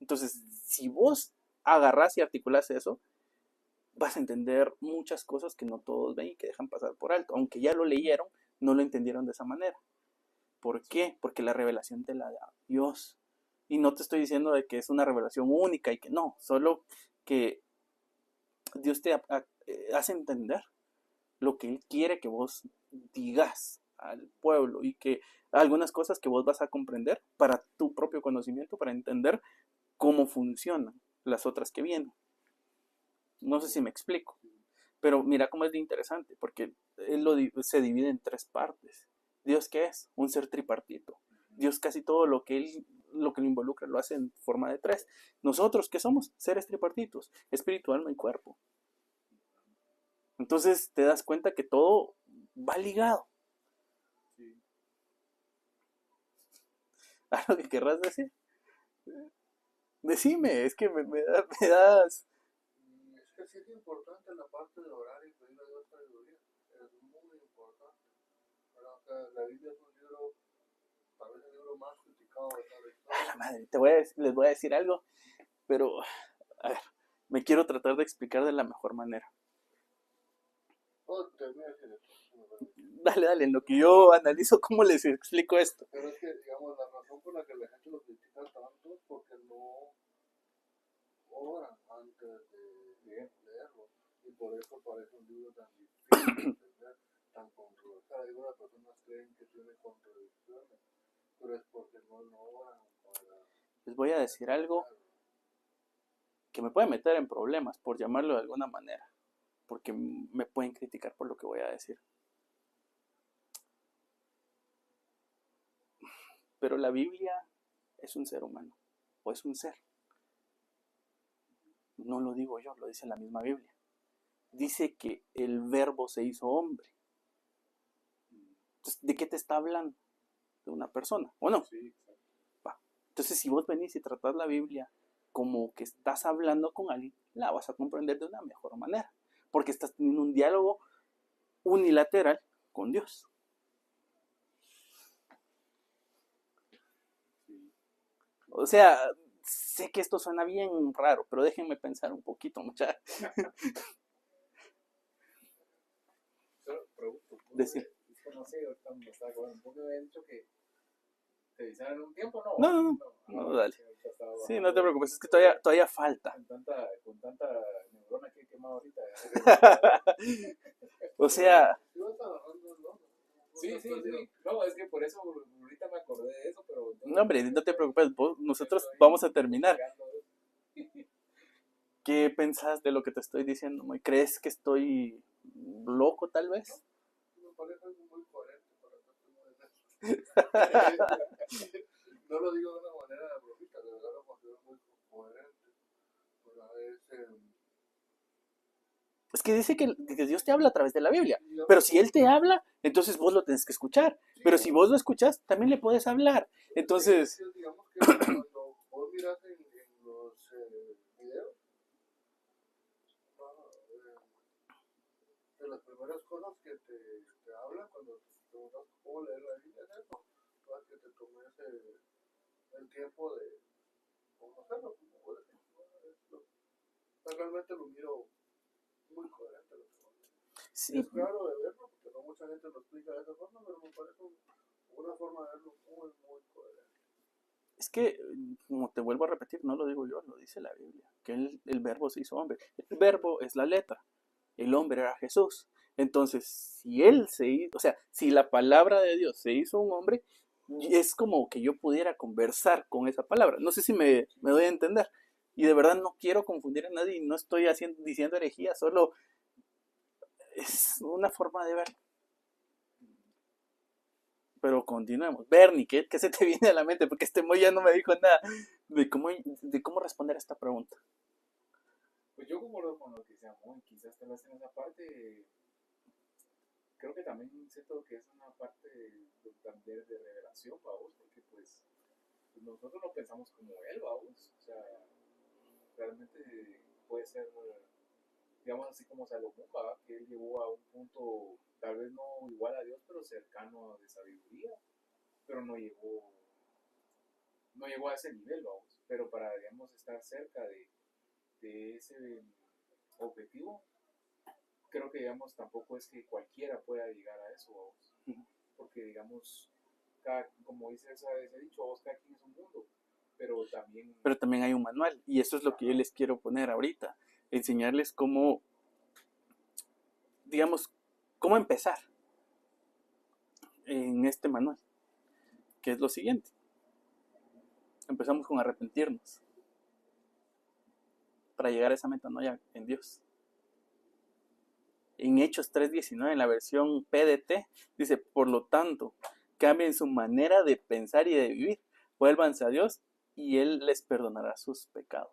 [SPEAKER 1] Entonces, si vos agarrás y articulás eso, vas a entender muchas cosas que no todos ven y que dejan pasar por alto. Aunque ya lo leyeron, no lo entendieron de esa manera. ¿Por qué? Porque la revelación te la da Dios. Y no te estoy diciendo de que es una revelación única y que no, solo que Dios te hace entender lo que Él quiere que vos digas al pueblo y que algunas cosas que vos vas a comprender para tu propio conocimiento, para entender cómo funcionan las otras que vienen. No sé si me explico, pero mira cómo es de interesante, porque Él se divide en tres partes. ¿Dios qué es? Un ser tripartito. Dios casi todo lo que lo involucra lo hace en forma de tres. Nosotros, ¿qué somos? Seres tripartitos, espíritu, alma y cuerpo. Entonces te das cuenta que todo va ligado.
[SPEAKER 3] Sí.
[SPEAKER 1] ¿Algo que querrás decir? Decime, es que me das...
[SPEAKER 2] Es que sí es importante la parte de orar y pedir a Dios sabiduría. Es muy importante. Pero, o sea, la Biblia es un libro, tal vez el libro más criticado de toda la
[SPEAKER 1] A la
[SPEAKER 2] historia.
[SPEAKER 1] madre, les voy a decir algo, pero a ver, me quiero tratar de explicar de la mejor manera.
[SPEAKER 2] Oh, termina de decir esto.
[SPEAKER 1] Dale, en lo que yo analizo cómo les explico esto.
[SPEAKER 2] Pero es que, digamos, la razón por la que la gente lo critica tanto es porque no oran antes de leerlo. Y por eso parece un libro tan difícil de entender, tan controversial. Algunas personas creen que tiene contradicciones, pero es porque no oran para...
[SPEAKER 1] Les voy a decir algo que me puede meter en problemas, por llamarlo de alguna manera, porque me pueden criticar por lo que voy a decir. Pero la Biblia es un ser humano, o es un ser. No lo digo yo, lo dice la misma Biblia. Dice que el verbo se hizo hombre. Entonces, ¿de qué te está hablando? De una persona, ¿o no?
[SPEAKER 3] Sí, exacto.
[SPEAKER 1] Va. Entonces, si vos venís y tratás la Biblia como que estás hablando con alguien, la vas a comprender de una mejor manera, porque estás teniendo un diálogo unilateral con Dios.
[SPEAKER 3] Sí.
[SPEAKER 1] O sea, sé que esto suena bien raro, pero déjenme pensar un poquito, muchachos.
[SPEAKER 3] Solo pregunto,
[SPEAKER 1] Decir.
[SPEAKER 3] es que no sé, ahorita me estaba acordando, un poco me habían dicho que te avisaran en un tiempo, ¿no?
[SPEAKER 1] No, dale.
[SPEAKER 3] Ahorita estaba
[SPEAKER 1] Sí, no te
[SPEAKER 3] bajando
[SPEAKER 1] preocupes, es que todavía falta.
[SPEAKER 3] con tanta neurona que he quemado ahorita.
[SPEAKER 1] O sea,
[SPEAKER 2] Si vas agarrando el nombre.
[SPEAKER 3] Sí. No, es que por eso ahorita me acordé de eso, pero...
[SPEAKER 1] no, hombre, no te preocupes, nosotros vamos a terminar. ¿Qué pensás de lo que te estoy diciendo? ¿Crees que estoy loco tal vez?
[SPEAKER 2] Me parece algo muy coherente para ser muy No lo digo de una manera de bromita, de verdad lo considero muy coherente.
[SPEAKER 1] Es que dice que Dios te habla a través de la Biblia. Pero si Él te habla, entonces vos lo tenés que escuchar. Pero si vos lo escuchas, también le puedes hablar. Entonces...
[SPEAKER 2] digamos que cuando vos miras en los videos, de las primeras cosas que te hablan cuando te preguntas cómo leer la Biblia es eso, para que te tomes el tiempo de conocerlo. Realmente lo miro muy coherente.
[SPEAKER 1] Sí.
[SPEAKER 2] Es claro de verlo, porque no mucha gente lo explica de esa forma, pero me parece una forma de verlo muy, muy coherente.
[SPEAKER 1] Es que, como te vuelvo a repetir, no lo digo yo, lo dice la Biblia, que el verbo se hizo hombre. El verbo es la letra, el hombre era Jesús. Entonces, si él se hizo, o sea, si la palabra de Dios se hizo un hombre, es como que yo pudiera conversar con esa palabra. No sé si me doy a entender. Y de verdad no quiero confundir a nadie y no estoy diciendo herejía, solo es una forma de ver. Pero continuemos. Bernie, ¿qué se te viene a la mente? Porque este Moy ya no me dijo nada de cómo responder a esta pregunta.
[SPEAKER 3] Pues yo concuerdo con lo que sea Moy, quizás tal vez en esa parte, creo que también siento que es una parte de revelación, vamos, porque pues nosotros no pensamos como él, vamos, o sea, realmente puede ser, digamos así como Salomón, ¿va? Que él llegó a un punto, tal vez no igual a Dios, pero cercano de sabiduría, pero no llegó a ese nivel, vamos, pero para, digamos, estar cerca de ese objetivo, creo que, digamos, tampoco es que cualquiera pueda llegar a eso, vamos, porque, digamos, como dice ese dicho, vos, cada quien es un mundo, pero también
[SPEAKER 1] hay un manual, y eso es lo que yo les quiero poner ahorita, enseñarles cómo, digamos, cómo empezar en este manual, que es lo siguiente. Empezamos con arrepentirnos para llegar a esa metanoia en Dios. En Hechos 3:19, en la versión PDT, dice, por lo tanto, cambien su manera de pensar y de vivir, vuélvanse a Dios y Él les perdonará sus pecados.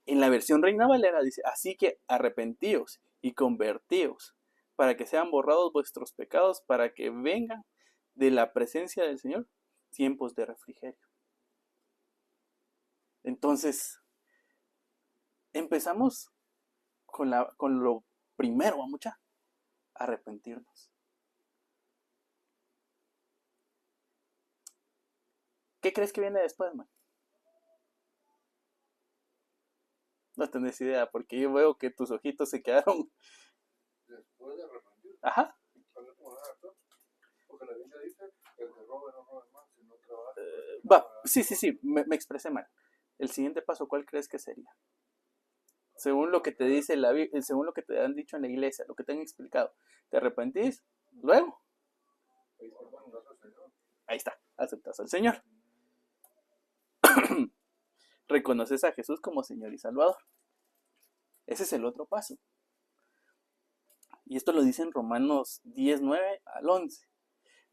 [SPEAKER 1] En la versión Reina Valera dice, así que arrepentíos y convertíos para que sean borrados vuestros pecados, para que vengan de la presencia del Señor tiempos de refrigerio. Entonces, empezamos con lo primero, mucha, arrepentirnos. ¿Qué crees que viene después, man? No tenés idea, porque yo veo que tus ojitos se quedaron.
[SPEAKER 2] Después de arrepentir.
[SPEAKER 1] Ajá.
[SPEAKER 2] Porque la Biblia dice, el que robe no robe más, si no trabaja.
[SPEAKER 1] Sí, me expresé mal. El siguiente paso, ¿cuál crees que sería? Según lo que te dice según lo que te han dicho en la iglesia, lo que te han explicado, ¿te arrepentís? Luego, ahí está, aceptas al Señor. Reconoces a Jesús como Señor y Salvador. Ese es el otro paso. Y esto lo dice en Romanos 10:9 al 11.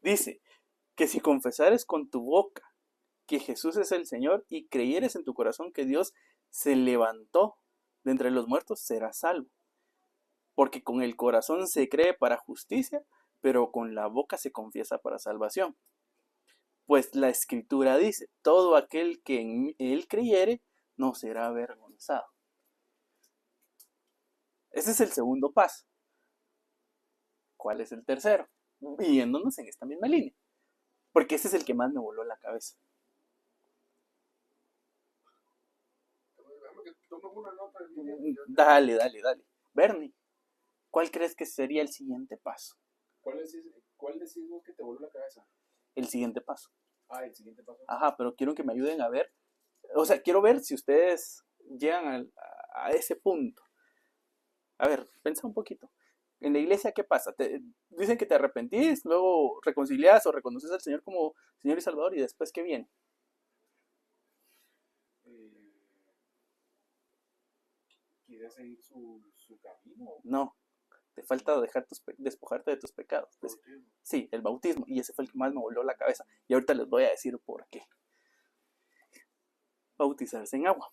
[SPEAKER 1] Dice que si confesares con tu boca que Jesús es el Señor y creyeres en tu corazón que Dios se levantó de entre los muertos, serás salvo. Porque con el corazón se cree para justicia, pero con la boca se confiesa para salvación. Pues la Escritura dice, todo aquel que en Él creyere no será avergonzado. Ese es el segundo paso. ¿Cuál es el tercero? Yéndonos en esta misma línea. Porque ese es el que más me voló la cabeza. Dale. Bernie, ¿cuál crees que sería el siguiente paso?
[SPEAKER 3] ¿Cuál decís vos que te voló la cabeza?
[SPEAKER 1] El siguiente paso.
[SPEAKER 3] El siguiente paso.
[SPEAKER 1] Ajá, pero quiero que me ayuden a ver. O sea, quiero ver si ustedes llegan a ese punto. A ver, pensa un poquito. En la iglesia, ¿qué pasa? Dicen que te arrepentís, luego reconcilias o reconoces al Señor como Señor y Salvador, y después, ¿qué viene?
[SPEAKER 3] ¿Quieres seguir su camino?
[SPEAKER 1] No, te falta despojarte de tus pecados. Sí, el bautismo, y ese fue el que más me voló la cabeza. Y ahorita les voy a decir por qué. Bautizarse en agua.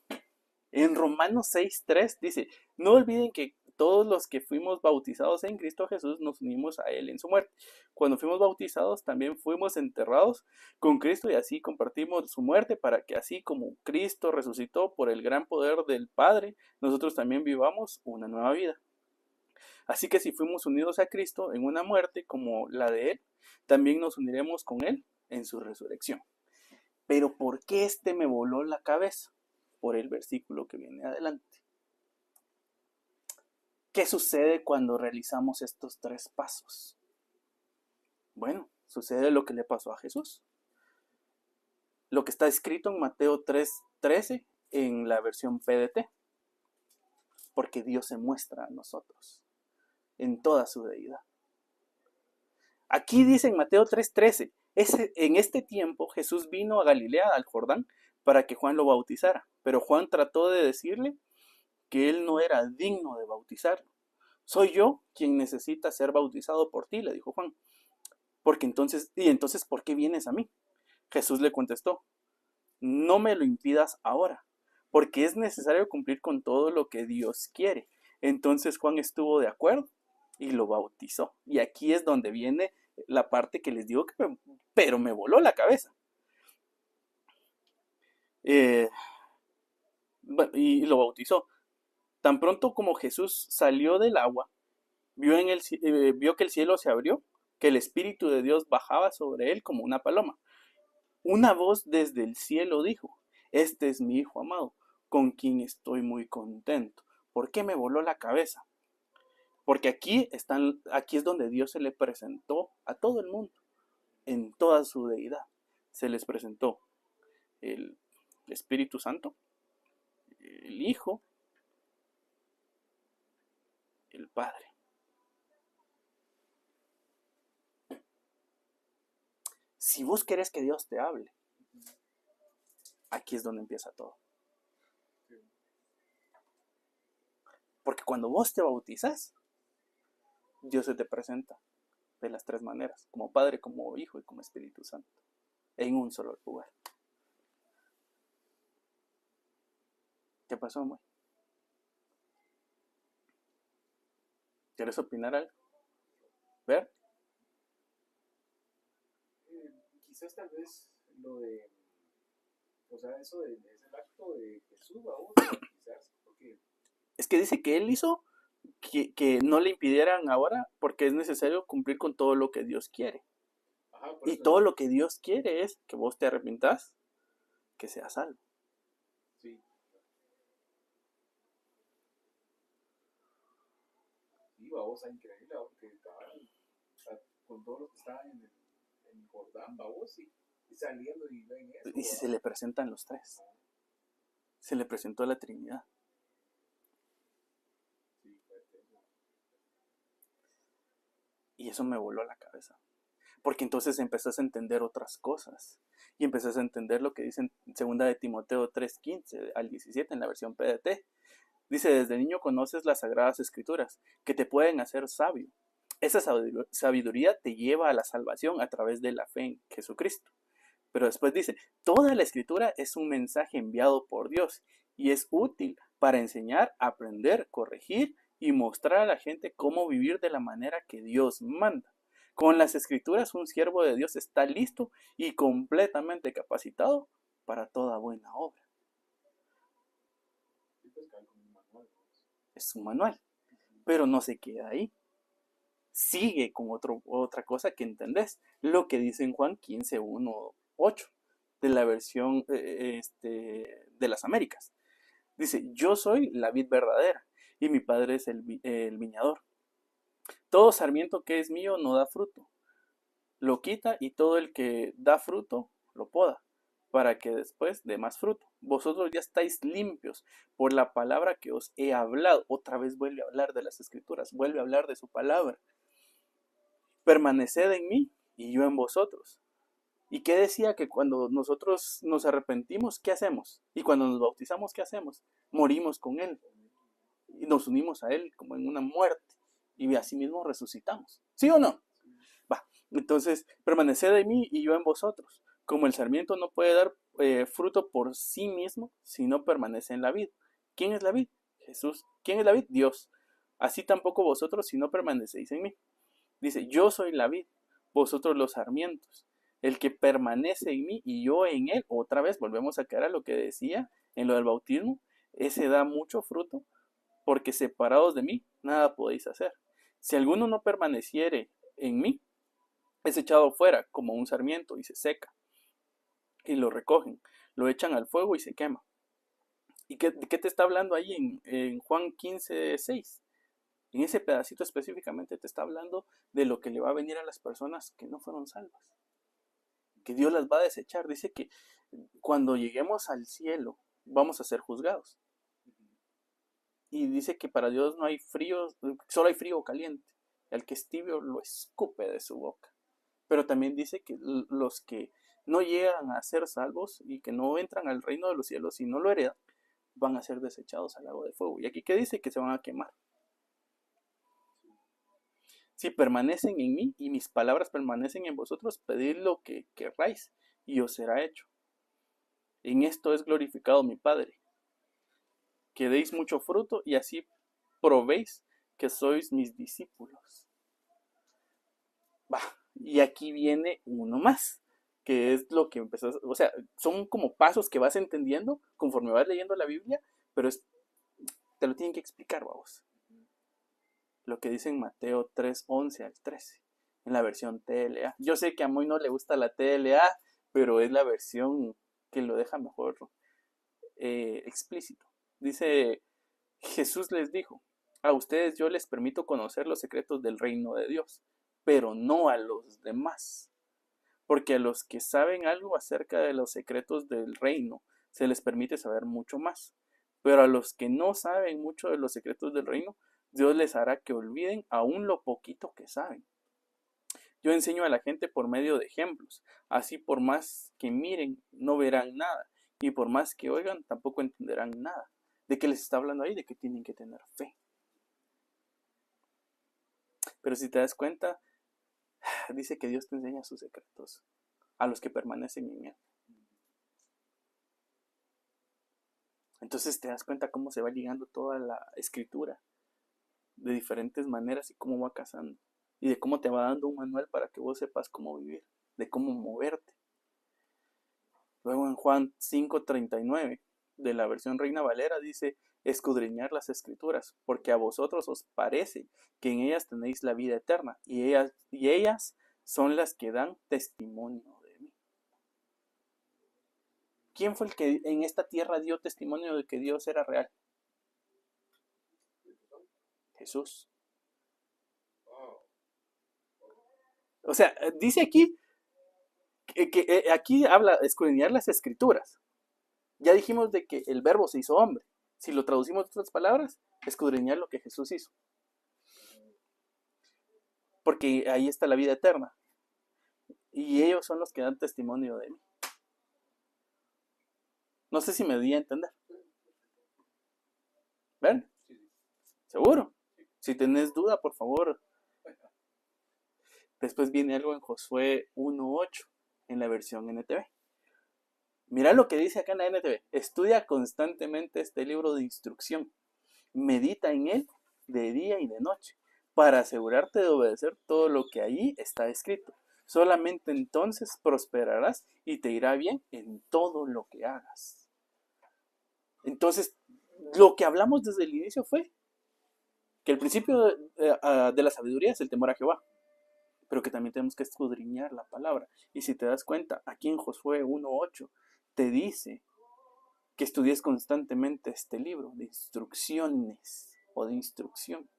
[SPEAKER 1] En Romanos 6:3 dice, no olviden que todos los que fuimos bautizados en Cristo Jesús nos unimos a Él en su muerte. Cuando fuimos bautizados también fuimos enterrados con Cristo y así compartimos su muerte para que así como Cristo resucitó por el gran poder del Padre, nosotros también vivamos una nueva vida. Así que si fuimos unidos a Cristo en una muerte como la de Él, también nos uniremos con Él en su resurrección. Pero ¿por qué me voló la cabeza? Por el versículo que viene adelante. ¿Qué sucede cuando realizamos estos 3 pasos? Bueno, sucede lo que le pasó a Jesús. Lo que está escrito en Mateo 3:13 en la versión PDT. Porque Dios se muestra a nosotros en toda su deidad. Aquí dice en Mateo 3:13, En este tiempo Jesús vino a Galilea, al Jordán, para que Juan lo bautizara. Pero Juan trató de decirle que él no era digno de bautizarlo. Soy yo quien necesita ser bautizado por ti, le dijo Juan. Entonces, ¿por qué vienes a mí? Jesús le contestó, no me lo impidas ahora, porque es necesario cumplir con todo lo que Dios quiere. Entonces Juan estuvo de acuerdo y lo bautizó. Y aquí es donde viene la parte que les digo pero me voló la cabeza. Y lo bautizó. Tan pronto como Jesús salió del agua, vio que el cielo se abrió, que el Espíritu de Dios bajaba sobre él como una paloma. Una voz desde el cielo dijo, este es mi Hijo amado, con quien estoy muy contento. ¿Por qué me voló la cabeza? Porque aquí es donde Dios se le presentó a todo el mundo, en toda su deidad. Se les presentó el Espíritu Santo, el Hijo, el Padre. Si vos querés que Dios te hable, aquí es donde empieza todo. Porque cuando vos te bautizas, Dios se te presenta de las tres maneras, como Padre, como Hijo y como Espíritu Santo, en un solo lugar. ¿Qué pasó, Moy? ¿Quieres opinar algo? ¿Ver?
[SPEAKER 3] Quizás tal vez lo de, o sea, eso es el acto de Jesús, vamos, quizás, porque...
[SPEAKER 1] Es que dice que él hizo que no le impidieran ahora porque es necesario cumplir con todo lo que Dios quiere.
[SPEAKER 3] Ajá,
[SPEAKER 1] y todo lo que Dios quiere es que vos te arrepintas, que seas salvo.
[SPEAKER 3] Sí. Sí, vamos a increíble, porque con todos los que estaban en Jordán, vamos, y saliendo y ven eso.
[SPEAKER 1] Y se le presentan los tres. Se le presentó a la Trinidad. Y eso me voló la cabeza. Porque entonces empezás a entender otras cosas. Y empezás a entender lo que dice en 2 de Timoteo 3:15 al 17 en la versión PDT. Dice, desde niño conoces las sagradas escrituras, que te pueden hacer sabio. Esa sabiduría te lleva a la salvación a través de la fe en Jesucristo. Pero después dice, toda la escritura es un mensaje enviado por Dios y es útil para enseñar, aprender, corregir y mostrar a la gente cómo vivir de la manera que Dios manda. Con las escrituras un siervo de Dios está listo y completamente capacitado para toda buena obra. Es un manual, pero no se queda ahí. Sigue con otra cosa que entendés, lo que dice en Juan 15:1-8 de la versión de las Américas. Dice, yo soy la vid verdadera y mi padre es el viñador. Todo sarmiento que es mío no da fruto, lo quita, y todo el que da fruto lo poda, para que después dé más fruto. Vosotros ya estáis limpios por la palabra que os he hablado. Otra vez vuelve a hablar de las escrituras, vuelve a hablar de su palabra. Permaneced en mí y yo en vosotros. ¿Y qué decía? Que cuando nosotros nos arrepentimos, ¿qué hacemos? Y cuando nos bautizamos, ¿qué hacemos? Morimos con Él. Y nos unimos a Él como en una muerte. Y así mismo resucitamos. ¿Sí o no? Va. Entonces, permaneced en mí y yo en vosotros. Como el sarmiento no puede dar fruto por sí mismo si no permanece en la vid. ¿Quién es la vid? Jesús. ¿Quién es la vid? Dios. Así tampoco vosotros si no permanecéis en mí. Dice, yo soy la vid, vosotros los sarmientos. El que permanece en mí y yo en él, otra vez volvemos a caer a lo que decía en lo del bautismo, ese da mucho fruto, porque separados de mí, nada podéis hacer. Si alguno no permaneciere en mí, es echado fuera como un sarmiento y se seca. Y lo recogen, lo echan al fuego y se quema. ¿Y qué te está hablando ahí en Juan 15:6? En ese pedacito específicamente te está hablando de lo que le va a venir a las personas que no fueron salvas. Que Dios las va a desechar. Dice que cuando lleguemos al cielo vamos a ser juzgados. Y dice que para Dios no hay frío, solo hay frío o caliente. El que es tibio lo escupe de su boca. Pero también dice que los que no llegan a ser salvos y que no entran al reino de los cielos y no lo heredan, van a ser desechados al lago de fuego. ¿Y aquí qué dice? Que se van a quemar. Si permanecen en mí y mis palabras permanecen en vosotros, pedid lo que querráis y os será hecho. En esto es glorificado mi Padre, que deis mucho fruto y así probéis que sois mis discípulos. Y aquí viene uno más, que es lo que empezás, o sea, son como pasos que vas entendiendo conforme vas leyendo la Biblia, pero te lo tienen que explicar, vamos. Lo que dice en Mateo 3:11 al 13, en la versión TLA. Yo sé que a Moy no le gusta la TLA, pero es la versión que lo deja mejor explícito. Dice, Jesús les dijo, a ustedes yo les permito conocer los secretos del reino de Dios, pero no a los demás. Porque a los que saben algo acerca de los secretos del reino, se les permite saber mucho más. Pero a los que no saben mucho de los secretos del reino, Dios les hará que olviden aún lo poquito que saben. Yo enseño a la gente por medio de ejemplos. Así por más que miren, no verán nada. Y por más que oigan, tampoco entenderán nada. ¿De qué les está hablando ahí? De que tienen que tener fe. Pero si te das cuenta, dice que Dios te enseña sus secretos a los que permanecen en Él. Entonces te das cuenta cómo se va ligando toda la escritura de diferentes maneras y cómo va casando. Y de cómo te va dando un manual para que vos sepas cómo vivir, de cómo moverte. Luego en Juan 5:39, de la versión Reina Valera, dice, escudriñar las escrituras, porque a vosotros os parece que en ellas tenéis la vida eterna, y ellas son las que dan testimonio de mí. ¿Quién fue el que en esta tierra dio testimonio de que Dios era real? Jesús. O sea, dice aquí que aquí habla de escudriñar las escrituras. Ya dijimos de que el verbo se hizo hombre. Si lo traducimos en otras palabras, escudriñar lo que Jesús hizo. Porque ahí está la vida eterna. Y ellos son los que dan testimonio de mí. No sé si me di a entender. ¿Ven? ¿Seguro? Si tenés duda, por favor. Después viene algo en Josué 1:8, en la versión NTV. Mira lo que dice acá en la NTV. Estudia constantemente este libro de instrucción. Medita en él de día y de noche, para asegurarte de obedecer todo lo que allí está escrito. Solamente entonces prosperarás y te irá bien en todo lo que hagas. Entonces, lo que hablamos desde el inicio fue que el principio de la sabiduría es el temor a Jehová, pero que también tenemos que escudriñar la palabra. Y si te das cuenta, aquí en Josué 1:8 te dice que estudies constantemente este libro de instrucciones o de instrucción.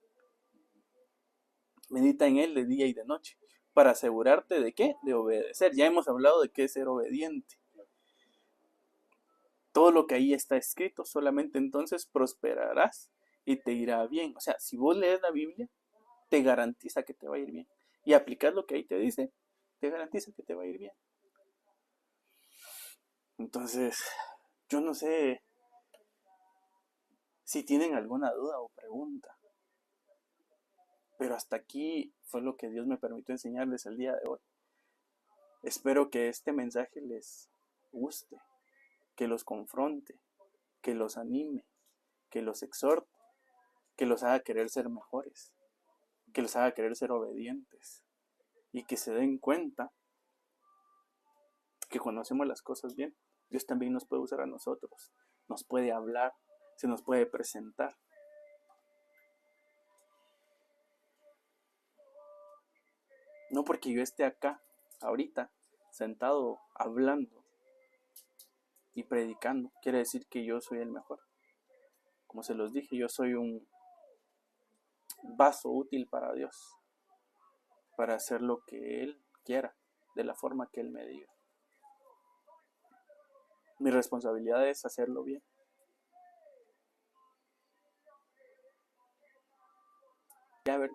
[SPEAKER 1] Medita en él de día y de noche, para asegurarte de qué, de obedecer. Ya hemos hablado de qué es ser obediente. Todo lo que ahí está escrito, solamente entonces prosperarás y te irá bien. O sea, si vos lees la Biblia, te garantiza que te va a ir bien. Y aplicas lo que ahí te dice, te garantiza que te va a ir bien. Entonces, yo no sé si tienen alguna duda o pregunta. Pero hasta aquí fue lo que Dios me permitió enseñarles el día de hoy. Espero que este mensaje les guste, que los confronte, que los anime, que los exhorte, que los haga querer ser mejores, que los haga querer ser obedientes y que se den cuenta que cuando hacemos las cosas bien, Dios también nos puede usar a nosotros, nos puede hablar, se nos puede presentar. No porque yo esté acá, ahorita, sentado, hablando y predicando, quiere decir que yo soy el mejor. Como se los dije, yo soy un vaso útil para Dios, para hacer lo que Él quiera, de la forma que Él me diga. Mi responsabilidad es hacerlo bien. Ya, a ver,